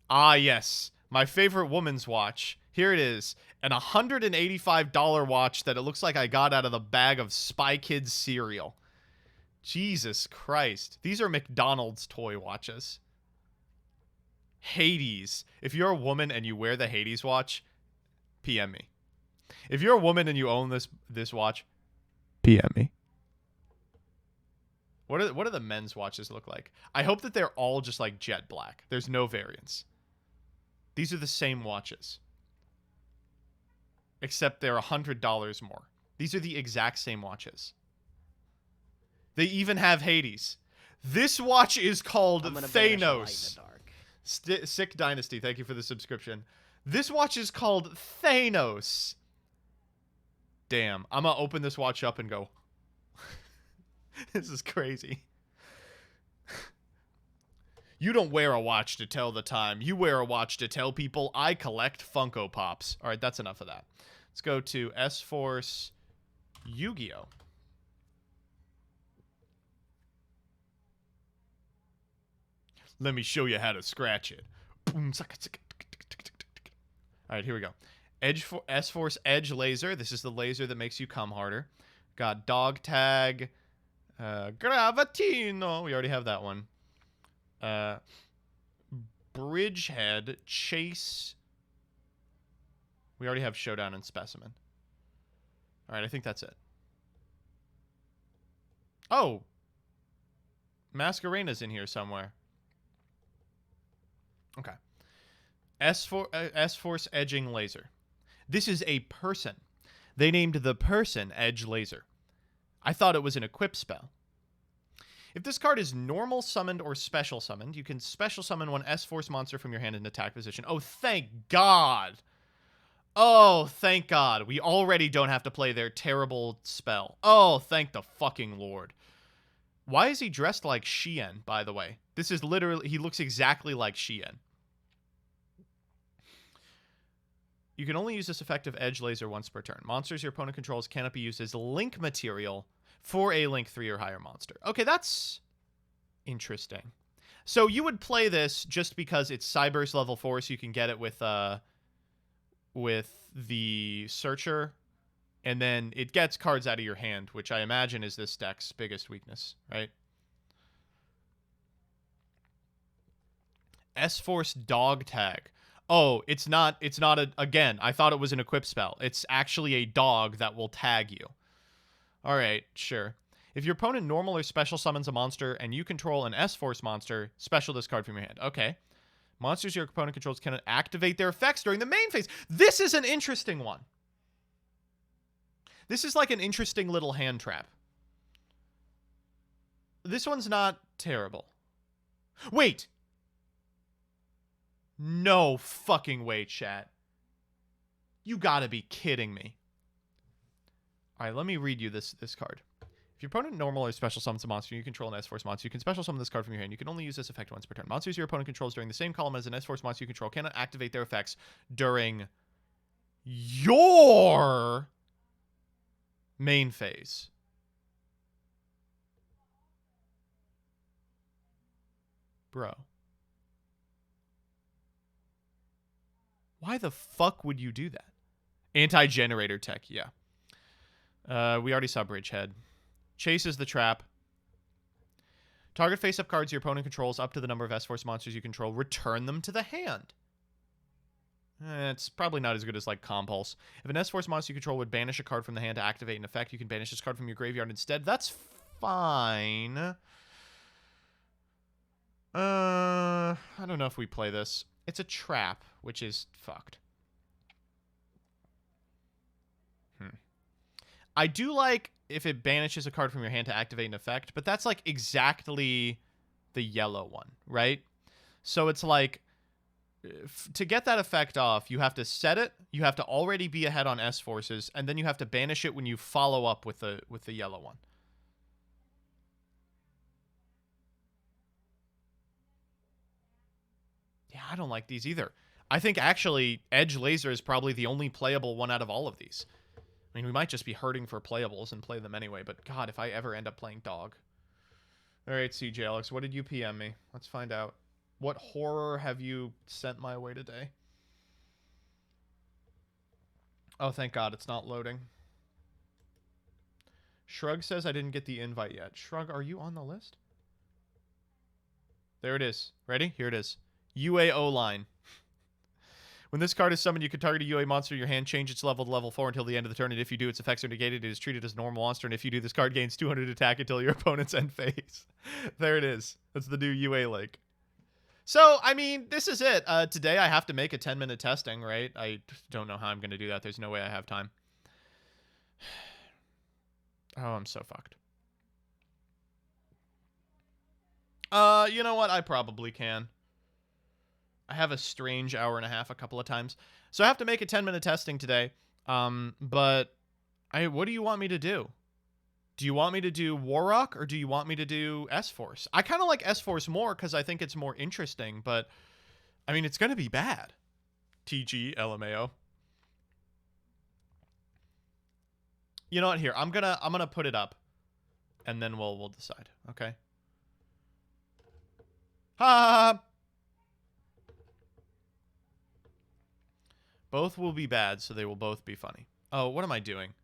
Ah, yes. My favorite woman's watch. Here it is. An $185 watch that it looks like I got out of the bag of Spy Kids cereal. Jesus Christ. These are McDonald's toy watches. Hades. If you're a woman and you wear the Hades watch, PM me. If you're a woman and you own this watch, PM me. What do the men's watches look like? I hope that they're all just like jet black. There's no variance. These are the same watches. Except they're $100 more. These are the exact same watches. They even have Hades. This watch is called Thanos. Sick Dynasty, thank you for the subscription. This watch is called Thanos. Damn, I'm gonna open this watch up and go, this is crazy. You don't wear a watch to tell the time. You wear a watch to tell people I collect Funko Pops. All right, that's enough of that. Let's go to S-Force Yu-Gi-Oh. Let me show you how to scratch it. All right, here we go. S-Force Edge Laser. This is the laser that makes you come harder. Got Dog Tag. Gravitino. We already have that one. Bridgehead. Chase. We already have Showdown and Specimen. All right, I think that's it. Oh. Masqueraina's in here somewhere. Okay. S-Force Edging Laser. This is a person. They named the person Edge Laser. I thought it was an equip spell. If this card is normal summoned or special summoned, you can special summon one S-Force monster from your hand in attack position. Oh, thank God. Oh, thank God. We already don't have to play their terrible spell. Oh, thank the fucking Lord. Why is he dressed like Shien, by the way? This is literally... He looks exactly like Shien. You can only use this effective Edge Laser once per turn. Monsters your opponent controls cannot be used as link material for a Link 3 or higher monster. Okay, that's interesting. So you would play this just because it's Cyber's level 4, so you can get it with the Searcher, and then it gets cards out of your hand, which I imagine is this deck's biggest weakness, right? S-Force Dog Tag. Oh, it's not again, I thought it was an equip spell. It's actually a dog that will tag you. All right, sure. If your opponent normal or special summons a monster and you control an S-Force monster, special this card from your hand. Okay. Monsters your opponent controls cannot activate their effects during the main phase. This is an interesting one. This is like an interesting little hand trap. This one's not terrible. Wait. No fucking way, chat. You gotta be kidding me. All right, let me read you this card. If your opponent normal or special summons a monster you control an S-Force monster, you can special summon this card from your hand. You can only use this effect once per turn. Monsters your opponent controls during the same column as an S-Force monster you control cannot activate their effects during your main phase. Bro. Why the fuck would you do that? Anti-generator tech, yeah. We already saw Bridgehead. Chase is the trap. Target face-up cards your opponent controls up to the number of S-Force monsters you control. Return them to the hand. It's probably not as good as, like, Compulse. If an S-Force monster you control would banish a card from the hand to activate an effect, you can banish this card from your graveyard instead. That's fine. I don't know if we play this. It's a trap, which is fucked. I do like if it banishes a card from your hand to activate an effect, but that's like exactly the yellow one, right? So it's like, to get that effect off, you have to set it, you have to already be ahead on S-Forces, and then you have to banish it when you follow up with the yellow one. Yeah, I don't like these either. I think actually Edge Laser is probably the only playable one out of all of these. I mean, we might just be hurting for playables and play them anyway, but God, if I ever end up playing Dog. All right, CJ Alex, what did you PM me? Let's find out. What horror have you sent my way today? Oh, thank God it's not loading. Shrug says I didn't get the invite yet. Shrug, are you on the list? There it is. Ready? Here it is. UAO line. When this card is summoned, you can target a UA monster in your hand, change its level to level 4 until the end of the turn, and if you do, its effects are negated. It is treated as a normal monster, and if you do, this card gains 200 attack until your opponent's end phase. There it is. That's the new UA link. So, I mean, this is it. Today I have to make a 10-minute testing, right? I don't know how I'm going to do that. There's no way I have time. Oh, I'm so fucked. You know what? I probably can. I have a strange hour and a half a couple of times. So I have to make a 10-minute testing today. But what do you want me to do? Do you want me to do Warrock or do you want me to do S-Force? I kind of like S-Force more because I think it's more interesting, but I mean, it's going to be bad. TG LMAO. You know what? Here, I'm gonna put it up, and then we'll decide. Okay. Ha! Both will be bad, so they will both be funny. Oh, what am I doing?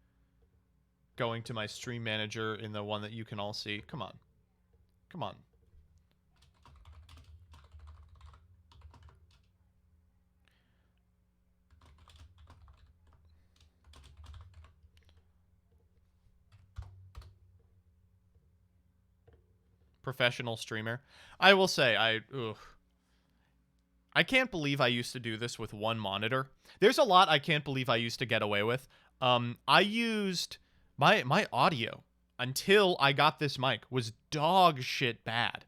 Going to my stream manager in the one that you can all see. Come on. Come on. Professional streamer. I will say, I can't believe I used to do this with one monitor. There's a lot I can't believe I used to get away with. I used my audio until I got this mic was dog shit bad.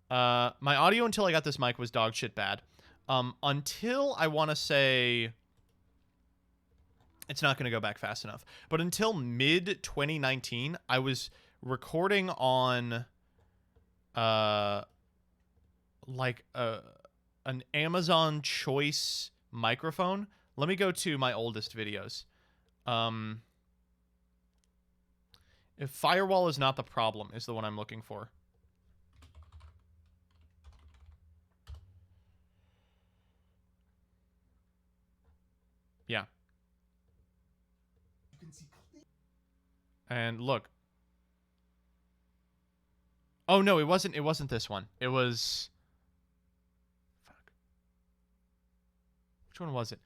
My audio until I got this mic was dog shit bad. Until I want to say, it's not going to go back fast enough, but until mid 2019, I was recording on like an Amazon Choice microphone. Let me go to my oldest videos. If Firewall is not the problem is the one I'm looking for. Yeah. And look. Oh no, it wasn't this one. It was, fuck. Which one was it?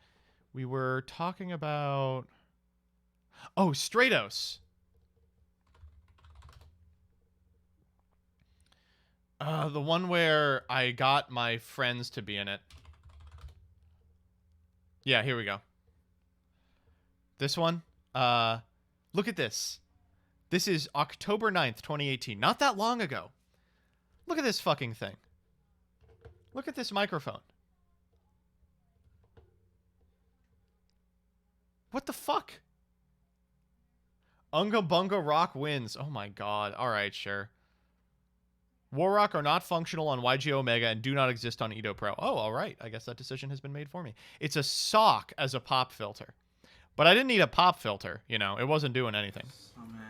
We were talking about, oh, Stratos. The one where I got my friends to be in it. Yeah, here we go. This one. Look at this. This is October 9th, 2018. Not that long ago. Look at this fucking thing. Look at this microphone. What the fuck? Unga Bunga Rock wins. Oh my god. Alright, sure. Warrock are not functional on YG Omega and do not exist on Edo Pro. Oh, alright. I guess that decision has been made for me. It's a sock as a pop filter. But I didn't need a pop filter, you know. It wasn't doing anything. Oh, man.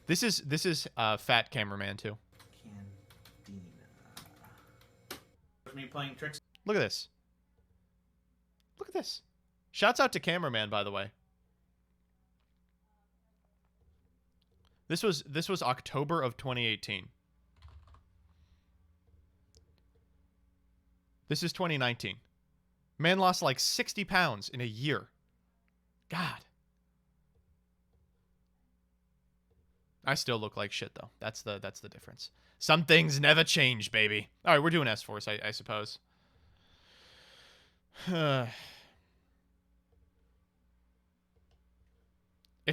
This is Fat Cameraman too. Me playing tricks. Look at this. Look at this. Shouts out to Cameraman, by the way. This was October of 2018. This is 2019. Man lost like 60 pounds in a year. God. I still look like shit though. That's the difference. Some things never change, baby. All right, we're doing S-Force, I suppose. It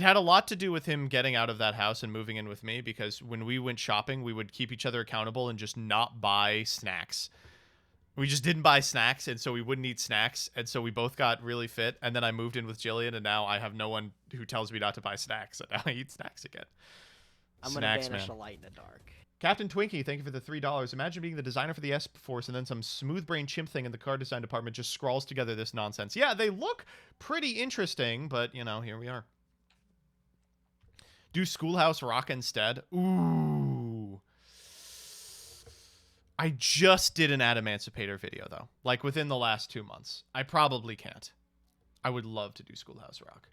had a lot to do with him getting out of that house and moving in with me, because when we went shopping, we would keep each other accountable and just not buy snacks. We just didn't buy snacks, and so we wouldn't eat snacks, and so we both got really fit, and then I moved in with Jillian, and now I have no one who tells me not to buy snacks, and now I eat snacks again. I'm going to banish a light in the dark. Captain Twinkie, thank you for the $3. Imagine being the designer for the S-Force and then some smooth brain chimp thing in the card design department just scrawls together this nonsense. Yeah, they look pretty interesting, but, you know, here we are. Do Schoolhouse Rock instead? Ooh. I just did an Adamantipator video, though. Like, within the last 2 months. I probably can't. I would love to do Schoolhouse Rock.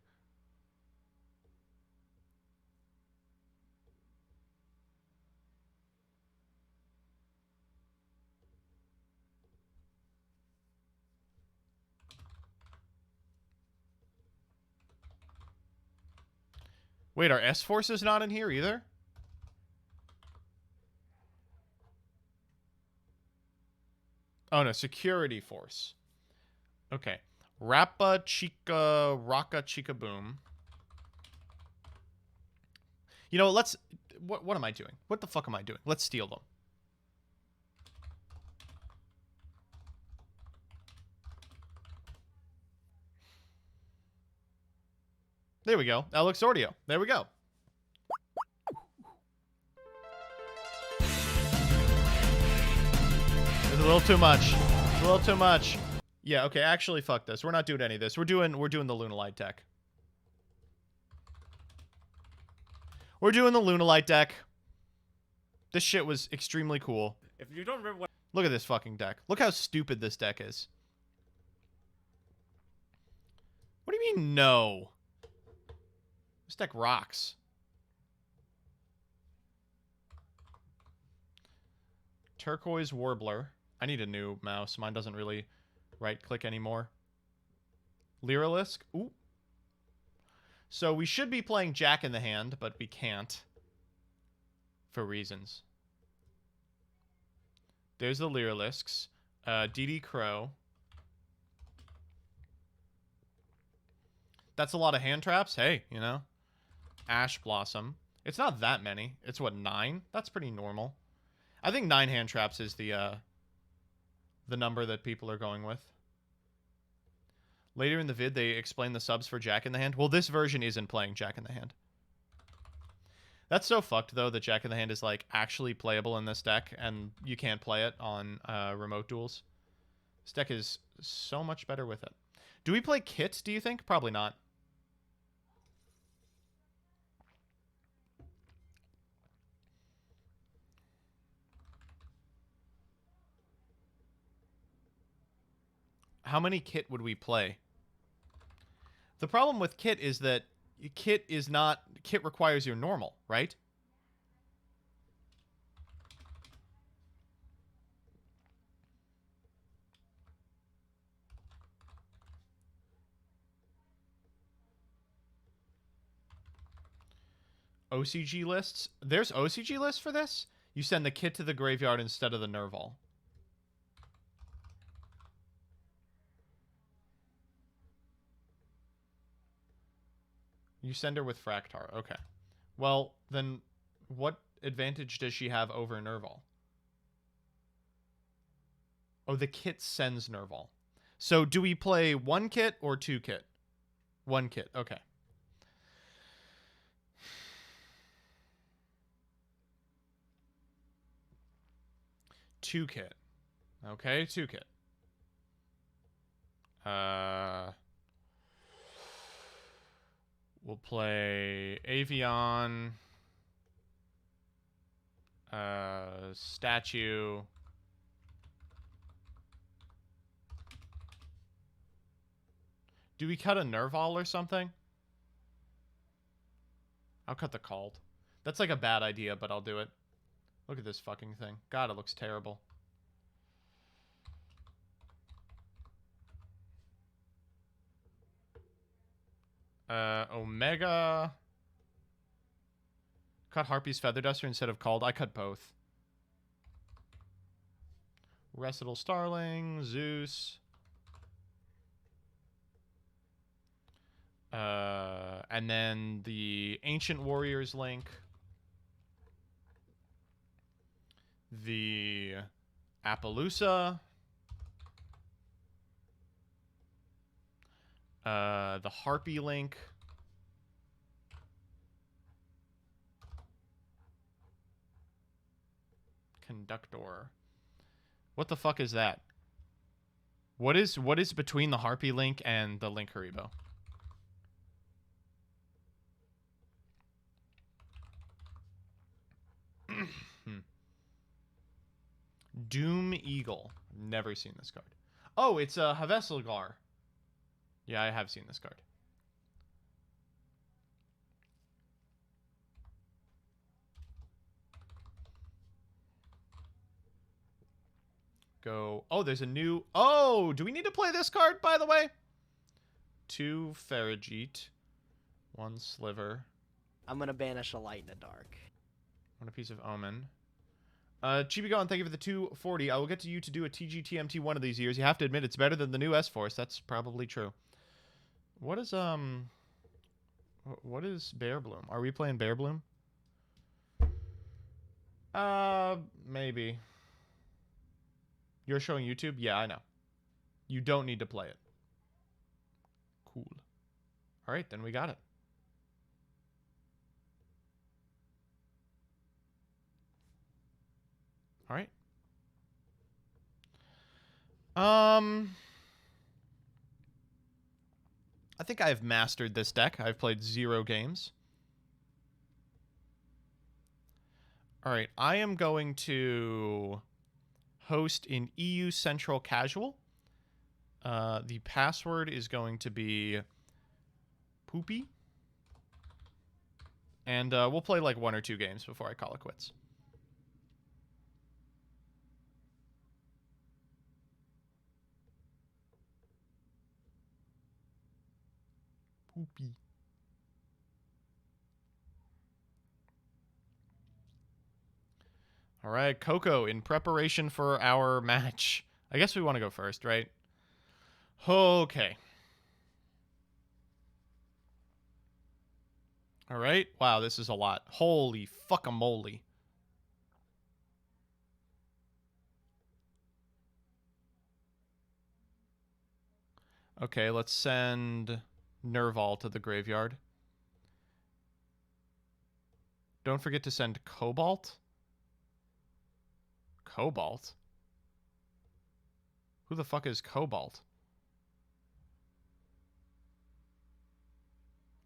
Wait, are S-Forces not in here either? Oh, no. Security Force. Okay. Rappa Chica Rocka Chica Boom. You know, let's... What am I doing? What the fuck am I doing? Let's steal them. There we go. Elixordio. There we go. It's a little too much. It's a little too much. Yeah, okay, actually, fuck this. We're not doing any of this. We're doing the Lunalite deck. We're doing the Lunalite deck. This shit was extremely cool. If you don't remember what... Look at this fucking deck. Look how stupid this deck is. What do you mean, no? This deck rocks. Turquoise Warbler. I need a new mouse. Mine doesn't really right-click anymore. Lyrilisk. Ooh. So we should be playing Jack in the hand, but we can't. For reasons. There's the Lyrilisks. DD Crow. That's a lot of hand traps. Hey, you know. Ash Blossom. It's not that many. It's what, 9? That's pretty normal. I think 9 hand traps is the number that people are going with. Later in the vid, they explain the subs for Jack in the Hand. Well, this version isn't playing Jack in the Hand. That's so fucked, though, that Jack in the Hand is, like, actually playable in this deck, and you can't play it on remote duels. This deck is so much better with it. Do we play Kit, do you think? Probably not. How many Kit would we play? The problem with Kit is that Kit requires your normal, right? OCG lists? There's OCG lists for this? You send the Kit to the graveyard instead of the Nerval. You send her with Fractar. Okay. Well, then what advantage does she have over Nerval? Oh, the Kit sends Nerval. So do we play 1 Kit or 2 Kit? 1 Kit. Okay. Two Kit. Okay, 2 Kit. We'll play Avion, Statue, do we cut a Nerval or something? I'll cut the Called. That's like a bad idea, but I'll do it. Look at this fucking thing. God, it looks terrible. Omega. Cut Harpy's Feather Duster instead of Called. I cut both. Recital Starling, Zeus. And then the Ancient Warriors link. The Appaloosa. The Harpy link. Conductor. What the fuck is that? What is between the Harpy link and the Link Haribo? Doom Eagle. Never seen this card. Oh, it's a Havesselgar. Yeah, I have seen this card. Go. Oh, there's a new... Oh, do we need to play this card, by the way? 2 Ferrigite. 1 Sliver. I'm gonna banish a light in the dark. 1 piece of Omen. Chibigon, thank you for the 240. I will get to you to do a TGTMT one of these years. You have to admit it's better than the new S-Force. That's probably true. What is Bear Bloom? Are we playing Bear Bloom? Maybe. You're showing YouTube? Yeah, I know. You don't need to play it. Cool. All right, then we got it. All right. I think I've mastered this deck. I've played 0 games. All right, I am going to host in EU Central Casual. The password is going to be Poopy. And we'll play like 1 or 2 games before I call it quits. Poopy. All right, Coco, in preparation for our match. I guess we want to go first, right? Okay. All right. Wow, this is a lot. Holy fuckamole. Okay, let's send Nerval to the graveyard. Don't forget to send Cobalt. Cobalt? Who the fuck is Cobalt?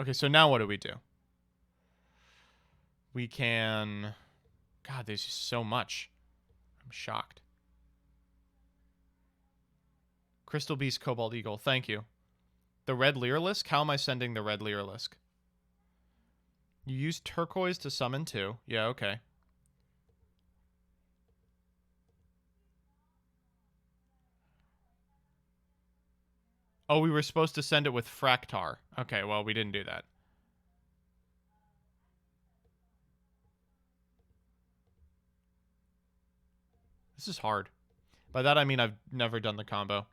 Okay, so now what do we do? We can... God, there's just so much. I'm shocked. Crystal Beast, Cobalt Eagle. Thank you. The red Lyrilisk? How am I sending the red Lyrilisk? You use turquoise to summon 2. Yeah, okay. Oh, we were supposed to send it with Fractar. Okay, well, we didn't do that. This is hard. By that, I mean I've never done the combo.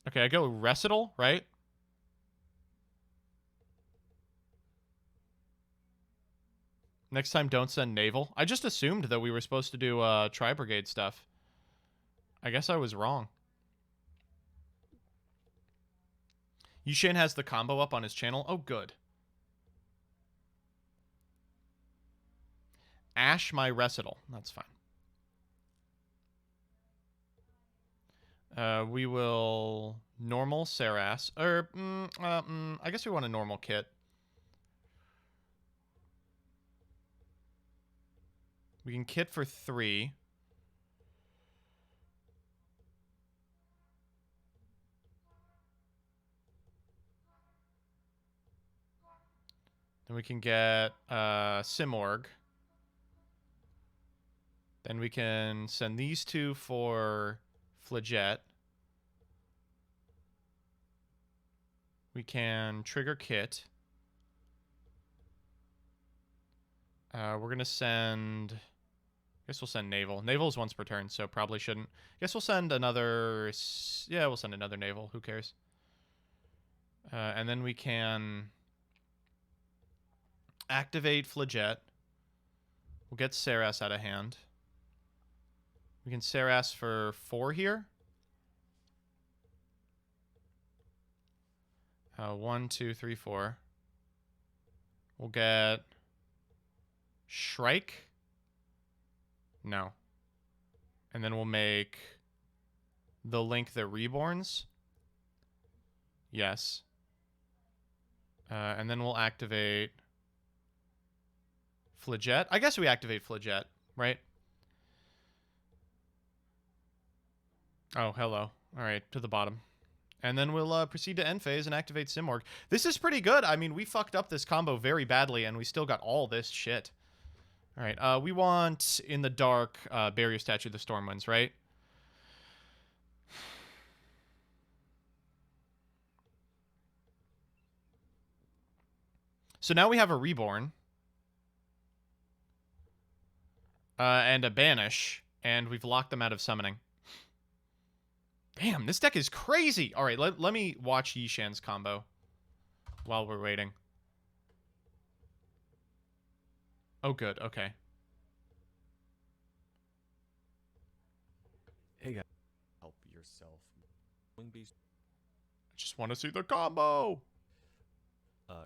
Okay, I go Recital, right? Next time, don't send Naval. I just assumed that we were supposed to do Try Brigade stuff. I guess I was wrong. Yushane has the combo up on his channel. Oh, good. Ash my Recital. That's fine. We will normal Saras. I guess we want a normal kit. We can kit for 3. Then we can get Simorg. Then we can send these 2 for Flaget. We can trigger kit. We're going to send... I guess we'll send Naval. Naval is once per turn, so probably shouldn't. I guess we'll send another... Yeah, we'll send another Naval. Who cares? And then we can activate Flaget. We'll get Saras out of hand. We can Saras for 4 here. 1, 2, 3, 4. We'll get Shrike. No. And then we'll make the Link that Reborns. Yes. And then we'll activate Flaget? I guess we activate Flaget, right? Oh, hello. All right, to the bottom. And then we'll proceed to end phase and activate Simorg. This is pretty good. I mean, we fucked up this combo very badly, and we still got all this shit. All right, we want In the Dark, Barrier Statue of the Stormwinds, right? So now we have a Reborn. And a Banish. And we've locked them out of summoning. Damn, this deck is crazy. All right, let me watch Yishan's combo while we're waiting. Oh, good. Okay. Hey, guys. Help yourself. Wing Beast. I just want to see the combo.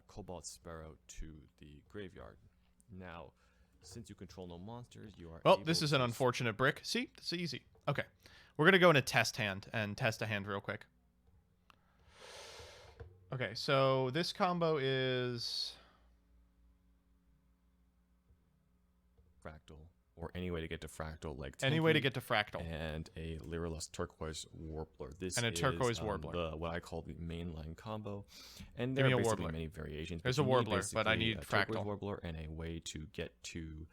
Cobalt Sparrow to the graveyard. Now, since you control no monsters, you are. Well, this is an unfortunate brick. See, it's easy. Okay, we're gonna go into test hand and test a hand real quick. Okay, so this combo is Fractal, or any way to get to Fractal, like any way to get to Fractal, and a Lyrilisk Turquoise Warbler. This and a Turquoise is, Warbler. What I call the mainline combo, and Give there me are a basically Warbler. many variations. There's but a you need Warbler, but I need basically a Turquoise Fractal. Warbler and a way to get to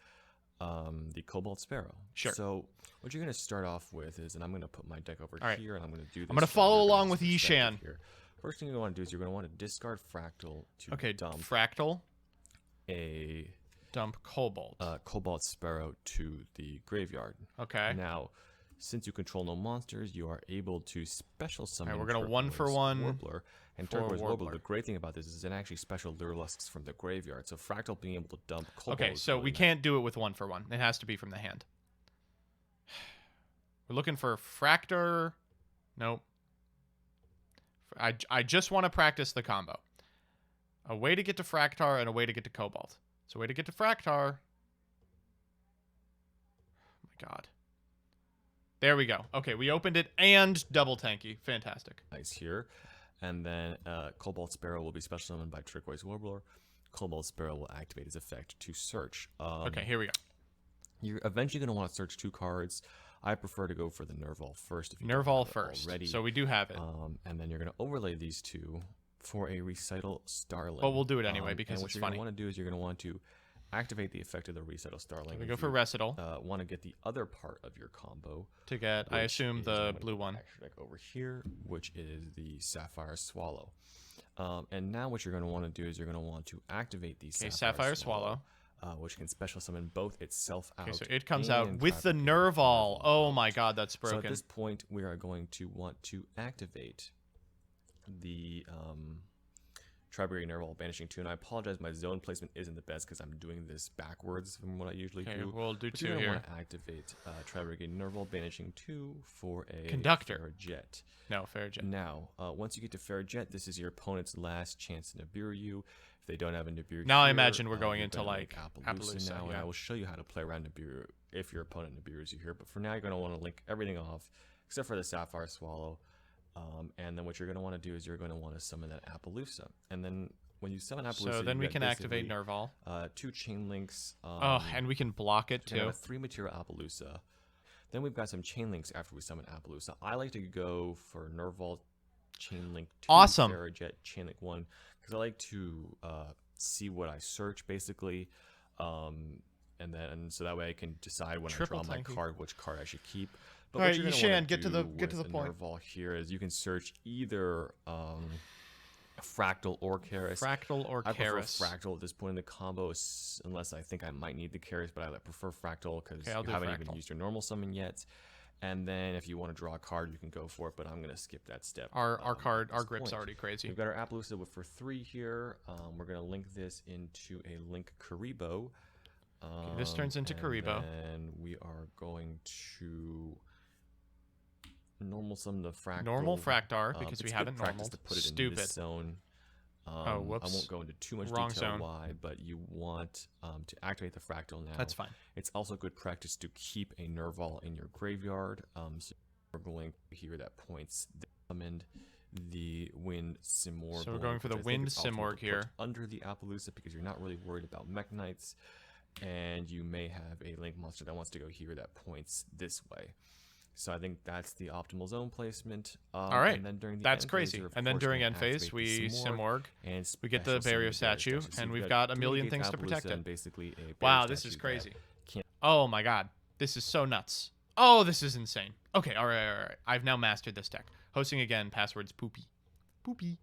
the Cobalt Sparrow. Sure. So what you're going to start off with is, and I'm going to put my deck over All right. here, and I'm going to do this. I'm gonna from follow your along guys' with perspective Yishan. here. First thing you want to do is you're going to want to discard Fractal to dump Fractal. A dump Cobalt. Cobalt Sparrow to the graveyard. Okay. Now, since you control no monsters, you are able to special summon. All right, we're gonna Turquoise 1-for-1 Warbler and for Turquoise Warbler. Warbler. The great thing about this is it actually special Lyrilisks from the graveyard. So Fractal being able to dump Cobalt. Okay, is so really we nice. can't do it with 1-for-1. It has to be from the hand. We're looking for Fractor. Nope. I just want to practice the combo. A way to get to Fractar and a way to get to Cobalt. So a way to get to Fractar. Oh my god. There we go. Okay, we opened it and double tanky. Fantastic. Nice here. And then Cobalt Sparrow will be special summoned by Turquoise Warbler. Cobalt Sparrow will activate its effect to search. Okay, here we go. You're eventually going to want to search 2 cards. I prefer to go for the Nerval first. If you Nerval don't have it first. already. So we do have it. And then you're going to overlay these 2 for a Recital Starling. But we'll do it anyway because and what it's you're funny. going to want to do is you're going to want to activate the effect of the Recital Starling. We If go for you, Recital. Want to get the other part of your combo. To get, I which assume, is- the I'm gonna blue put one. my extra deck over here, which is the Sapphire Swallow. And now what you're going to want to do is you're going to want to activate the Sapphire Swallow. Which can special summon both itself out. Okay, so it comes out and with the Try Brigade. Nerval. Oh my god, that's So broken. at this point, we are going to want to activate the Try Brigade Nerval banishing 2. And I apologize, my zone placement isn't the best because I'm doing this backwards from what I usually Okay, do. we'll do But 2 you're here. want to activate Try Brigade Nerval banishing 2 for a Conductor. Jet. No, Fair Jet. Now, once you get to Fair Jet, this is your opponent's last chance to Nibiru you. If they don't have a Nibiru Now I here, imagine we're going you're into, gonna like, make Appaloosa, now, and yeah. I will show you how to play around Nibiru if your opponent Nibirus you here. But for now, you're going to want to link everything off except for the Sapphire Swallow. And then what you're going to want to do is you're going to want to summon that Appaloosa. And then when you summon Appaloosa, So then you we get can activate basically, Nerval. 2 chain links. Oh, and we can block it you're gonna too. have a 3 material Appaloosa. Then we've got some chain links after we summon Appaloosa. I like to go for Nerval chain link 2, Awesome. Farajet chain link 1, because I like to see what I search basically, and so that way I can decide when Triple I draw my tanky. card which card I should keep. But All what right, you're gonna Yishan, wanna get to the- do get to with the point. Nerval here is you can search either Fractal or Karis. Fractal or I prefer Karis. Fractal at this point in the combo, unless I think I might need the Karis, but I prefer Fractal because Okay, I'll you do haven't Fractal. even used your normal summon yet. And then if you want to draw a card, you can go for it, but I'm going to skip that step. Our at this grip's point. already crazy. We've got our Appaloosa for 3 here. We're going to link this into a Link Karibo. Okay, this turns into Karibo. And we are going to normal summon the Fractal. Normal Fractar, because we it's haven't good practice normaled. to put it in Stupid. this zone. Oh, whoops. I won't go into too much Wrong detail zone. why, but you want to activate the Fractal now. That's fine. It's also good practice to keep a Nerval in your graveyard. So we're going here that points that summoned the Wind Simorg. So we're going for the which I think Wind is optimal to Simorg put here. under the Appaloosa because you're not really worried about Mech Knights. and you may have a link monster that wants to go here that points this way. So I think that's the optimal zone placement. All right, and then during the that's end crazy. phase, And then during end phase, we Simorg, and we get the barrier statue, and we've got a million things to protect it. Basically a wow, this is crazy. Oh my god, this is so nuts. Oh, this is insane. Okay, all right. I've now mastered this deck. Hosting again, passwords poopy. Poopy.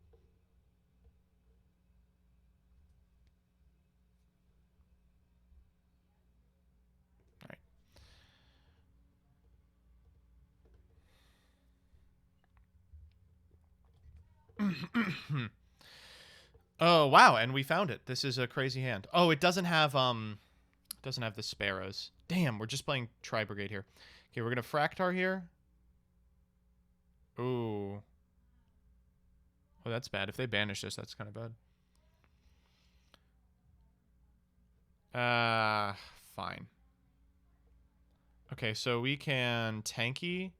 Oh wow, and we found it. This is a crazy hand. Oh, it doesn't have the sparrows. Damn, we're just playing Try Brigade here. Okay, we're gonna Fractar here. Ooh. Oh, that's bad. If they banish this, that's kind of bad. Fine. Okay, so we can tanky.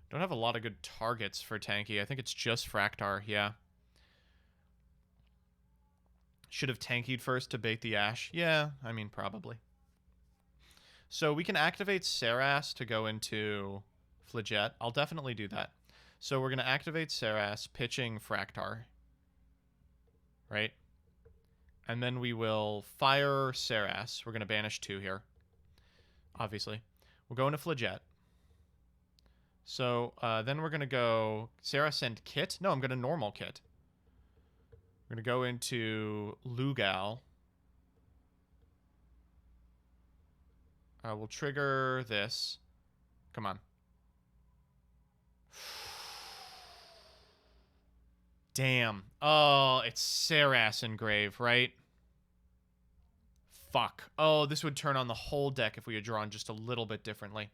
Don't have a lot of good targets for tanky. I think it's just Fractar, yeah. Should have tankied first to bait the Ash. Yeah, I mean, probably. So we can activate Saras to go into Flejet. I'll definitely do that. So we're going to activate Saras, pitching Fractar. Right? And then we will fire Saras. We're going to banish 2 here. Obviously. We'll go into Flejet. So then we're going to go Saras send Kit. No, I'm going to normal Kit. We're going to go into Lugal. We'll trigger this. Come on. Damn. Oh, it's Saras Engrave, right? Fuck. Oh, this would turn on the whole deck if we had drawn just a little bit differently.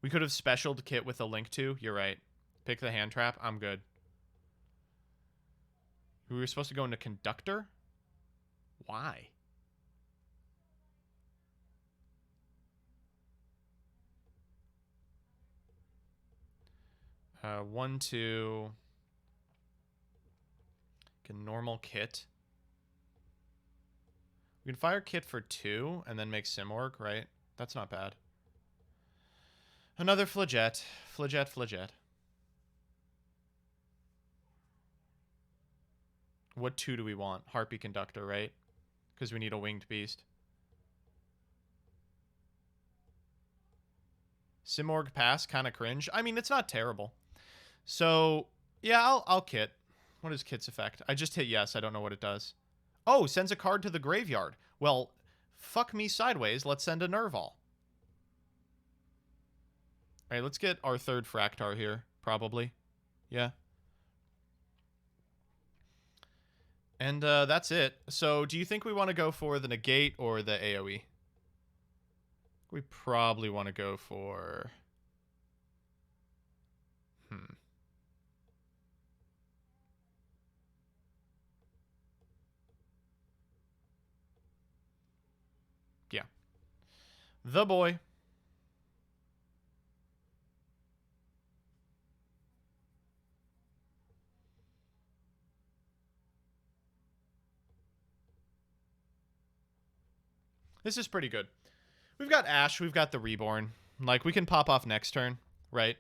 We could have specialed Kit with a link to. You're right. Pick the hand trap. I'm good. We were supposed to go into Conductor? Why? One, two. Can normal Kit. We can fire Kit for 2 and then make Simorg, right? That's not bad. Another Flejet. Flejet. What 2 do we want? Harpy Conductor, right? Because we need a winged beast. Simorg pass, kind of cringe. I mean, it's not terrible. So, yeah, I'll Kit. What is Kit's effect? I just hit yes. I don't know what it does. Oh, sends a card to the graveyard. Well, fuck me sideways. Let's send a Nerval. All right, let's get our 3rd Fractar here, probably. Yeah. And that's it. So do you think we want to go for the negate or the AoE? We probably want to go for... Yeah. The boy. This is pretty good. We've got Ash. We've got the Reborn. Like, we can pop off next turn, right?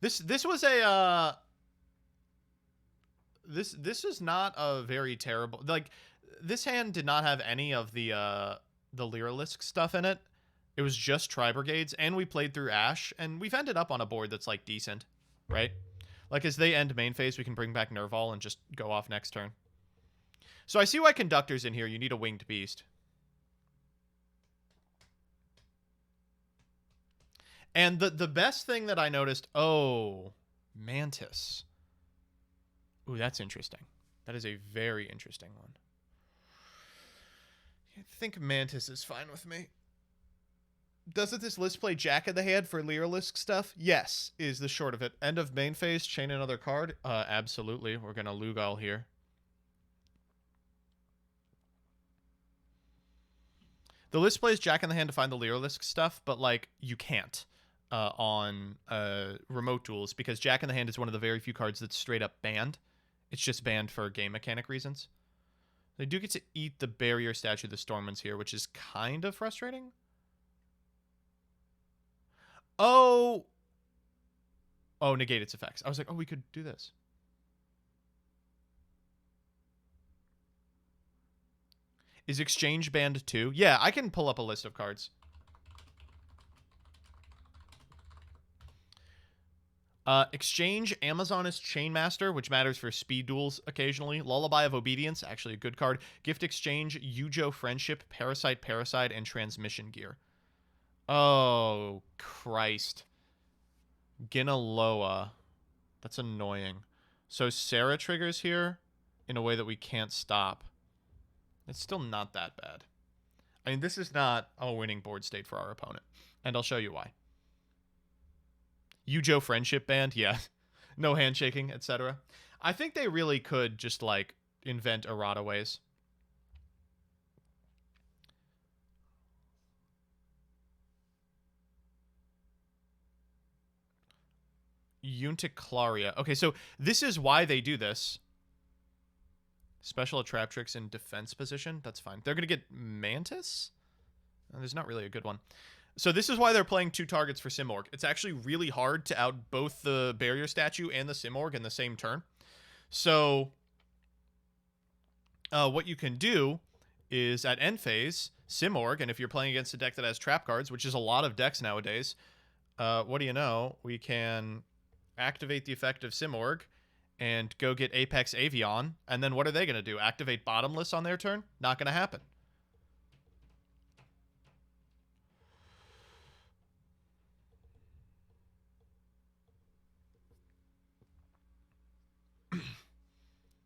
This was a... This is not a very terrible... Like, this hand did not have any of the Lyrilisk stuff in it. It was just Try Brigades, and we played through Ash, and we've ended up on a board that's, like, decent, right? Like, as they end main phase, we can bring back Nerval and just go off next turn. So I see why Conductor's in here. You need a winged beast. And the best thing that I noticed... Oh, Mantis. Ooh, that's interesting. That is a very interesting one. I think Mantis is fine with me. Doesn't this list play Jack of the Hand for Lyrilisk stuff? Yes, is the short of it. End of main phase, chain another card? Absolutely. We're going to Lugal here. The list plays Jack in the Hand to find the Lyrilisk stuff, but, like, you can't on remote duels because Jack in the Hand is one of the very few cards that's straight up banned. It's just banned for game mechanic reasons. They do get to eat the barrier statue the Stormwind's here, which is kind of frustrating. Oh! Oh, negate its effects. I was like, oh, we could do this. Is exchange banned too? Yeah, I can pull up a list of cards. Exchange, Amazonist Chainmaster, which matters for speed duels occasionally. Lullaby of Obedience, actually a good card. Gift Exchange, Yu-Gi-Oh! Friendship, Parasite, and Transmission Gear. Oh, Christ. Ginaloa. That's annoying. So Sarah triggers here in a way that we can't stop. It's still not that bad. I mean, this is not a winning board state for our opponent. And I'll show you why. Yu-Gi-Oh! Friendship band, yeah. No handshaking, etc. I think they really could just, like, invent errata ways. Unticlaria. Okay, so this is why they do this. Special trap tricks in defense position. That's fine. They're going to get Mantis? There's not really a good one. So this is why they're playing 2 targets for Simorg. It's actually really hard to out both the barrier statue and the Simorg in the same turn. So what you can do is at end phase, Simorg, and if you're playing against a deck that has trap cards, which is a lot of decks nowadays, what do you know? We can activate the effect of Simorg and go get Apex Avion, and then what are they going to do? Activate Bottomless on their turn? Not going to happen.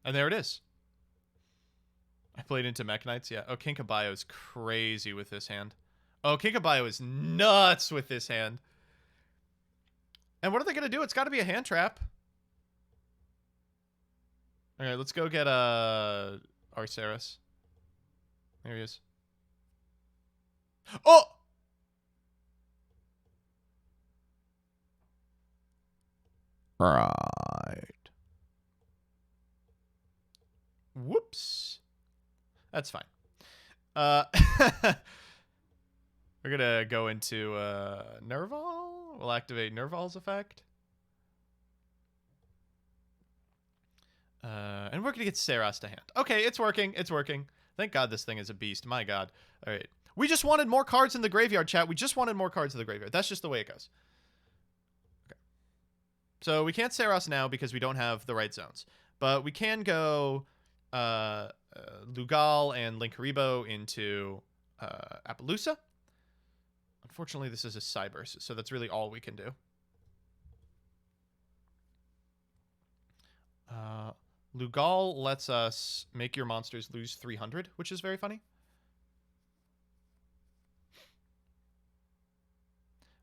And there it is. I played into Mech Knights, yeah. Oh, Kinkabayo is crazy with this hand. Oh, Kinkabayo is nuts with this hand. And what are they going to do? It's got to be a hand trap. All right, let's go get Arceus. There he is. Oh! Right. Whoops. That's fine. We're going to go into Nerval. We'll activate Nerval's effect. And we're going to get Saras to hand. Okay, it's working. It's working. Thank God this thing is a beast. My God. All right. We just wanted more cards in the graveyard, chat. We just wanted more cards in the graveyard. That's just the way it goes. Okay. So we can't Saras now because we don't have the right zones. But we can go Lugal and Linkaribo into Appaloosa. Unfortunately, this is a Cyber, so that's really all we can do. Lugal lets us make your monsters lose 300, which is very funny.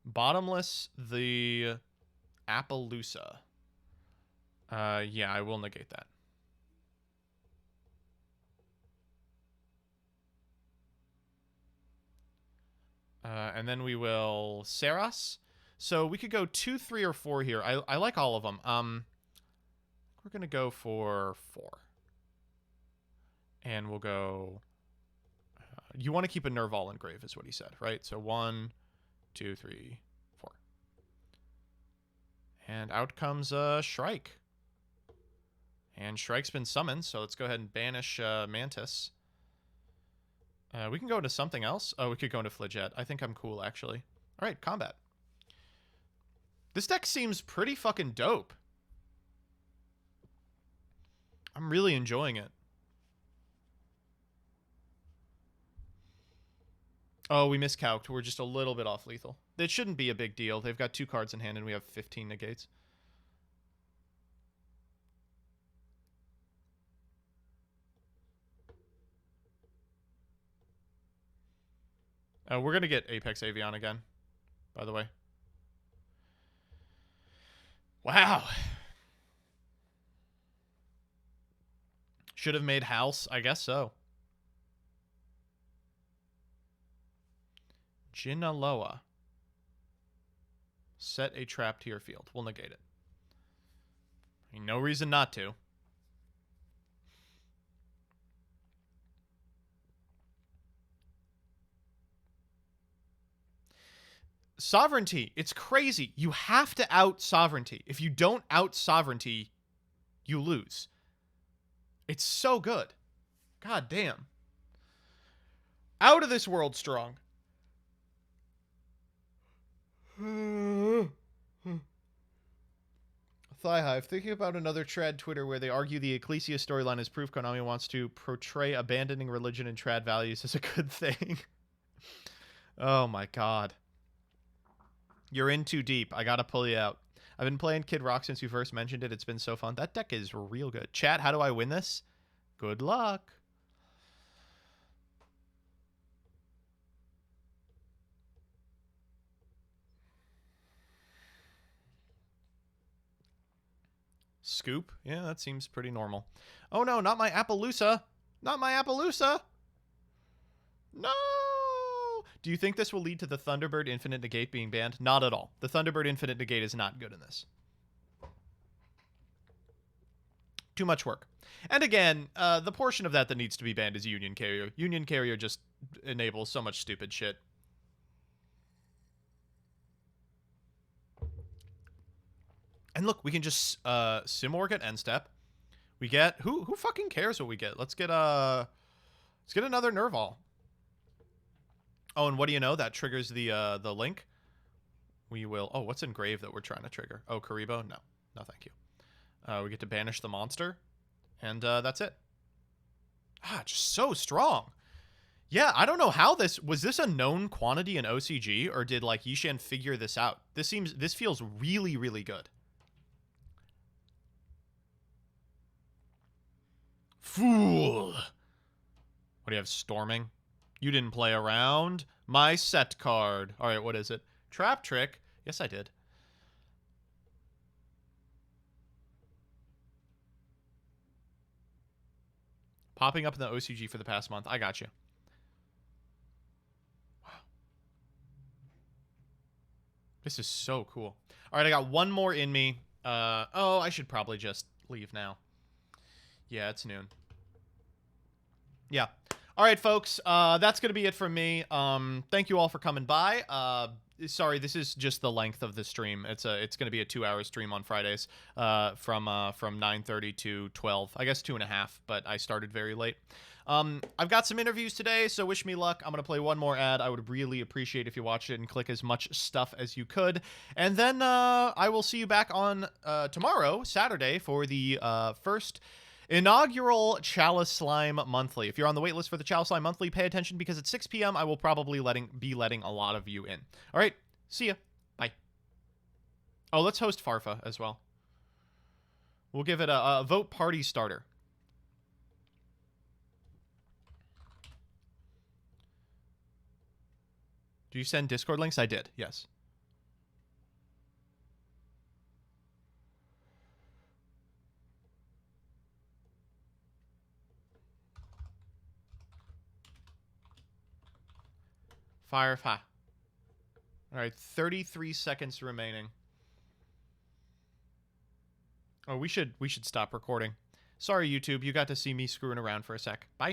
Bottomless the Appaloosa. Yeah, I will negate that. And then we will Saras. So we could go 2, 3, or 4 here. I like all of them. We're going to go for 4. And we'll go... you want to keep a Nerval in grave is what he said, right? So 1, 2, 3, 4. And out comes Shrike. And Shrike's been summoned, so let's go ahead and banish Mantis. We can go into something else. Oh, we could go into Flijet. I think I'm cool, actually. All right, combat. This deck seems pretty fucking dope. I'm really enjoying it. Oh, we miscalced. We're just a little bit off lethal. It shouldn't be a big deal. They've got 2 cards in hand, and we have 15 negates. We're going to get Apex Avion again, by the way. Wow. Should have made House. I guess so. Ginaloa. Set a trap to your field. We'll negate it. I mean, no reason not to. Sovereignty. It's crazy. You have to out sovereignty. If you don't out sovereignty, you lose. It's so good. God damn. Out of this world strong. Thigh Hive. Thinking about another trad Twitter where they argue the Ecclesia storyline is proof Konami wants to portray abandoning religion and trad values as a good thing. Oh my god. You're in too deep. I gotta pull you out. I've been playing Kid Rock since you first mentioned it. It's been so fun. That deck is real good. Chat, how do I win this? Good luck. Scoop? Yeah, that seems pretty normal. Oh no, not my Appaloosa! Not my Appaloosa! No! Do you think this will lead to the Thunderbird Infinite Negate being banned? Not at all. The Thunderbird Infinite Negate is not good in this. Too much work. And again, the portion of that that needs to be banned is Union Carrier. Union Carrier just enables so much stupid shit. And look, we can just Simorg at end step. We get who fucking cares what we get? Let's get another Nerval. Oh, and what do you know? That triggers the link. We will. Oh, what's in Grave that we're trying to trigger? Oh, Karibo? No, no, thank you. We get to banish the monster, and that's it. Ah, just so strong. Yeah, I don't know how this was. This a known quantity in OCG, or did like Yishan figure this out? This feels really, really good. Fool. What do you have? Storming. You didn't play around. My set card. All right, what is it? Trap Trick. Yes, I did. Popping up in the OCG for the past month. I got you. Wow. This is so cool. All right, I got one more in me. Oh, I should probably just leave now. Yeah, it's noon. Yeah. All right, folks. That's going to be it from me. Thank you all for coming by. Sorry, this is just the length of the stream. It's going to be a 2-hour stream on Fridays from 9:30 to 12. I guess 2.5, but I started very late. I've got some interviews today, so wish me luck. I'm going to play one more ad. I would really appreciate if you watched it and click as much stuff as you could. And then I will see you back on tomorrow, Saturday, for the first inaugural Chalice Slime Monthly. If you're on the waitlist for the Chalice Slime Monthly, pay attention because at 6 p.m. I will probably be letting a lot of you in. All right, see ya. Bye. Oh, let's host Farfa as well. We'll give it a vote party starter. Do you send Discord links? I did, yes. Firefly. All right, 33 seconds remaining. Oh, we should stop recording. Sorry, YouTube. You got to see me screwing around for a sec. Bye.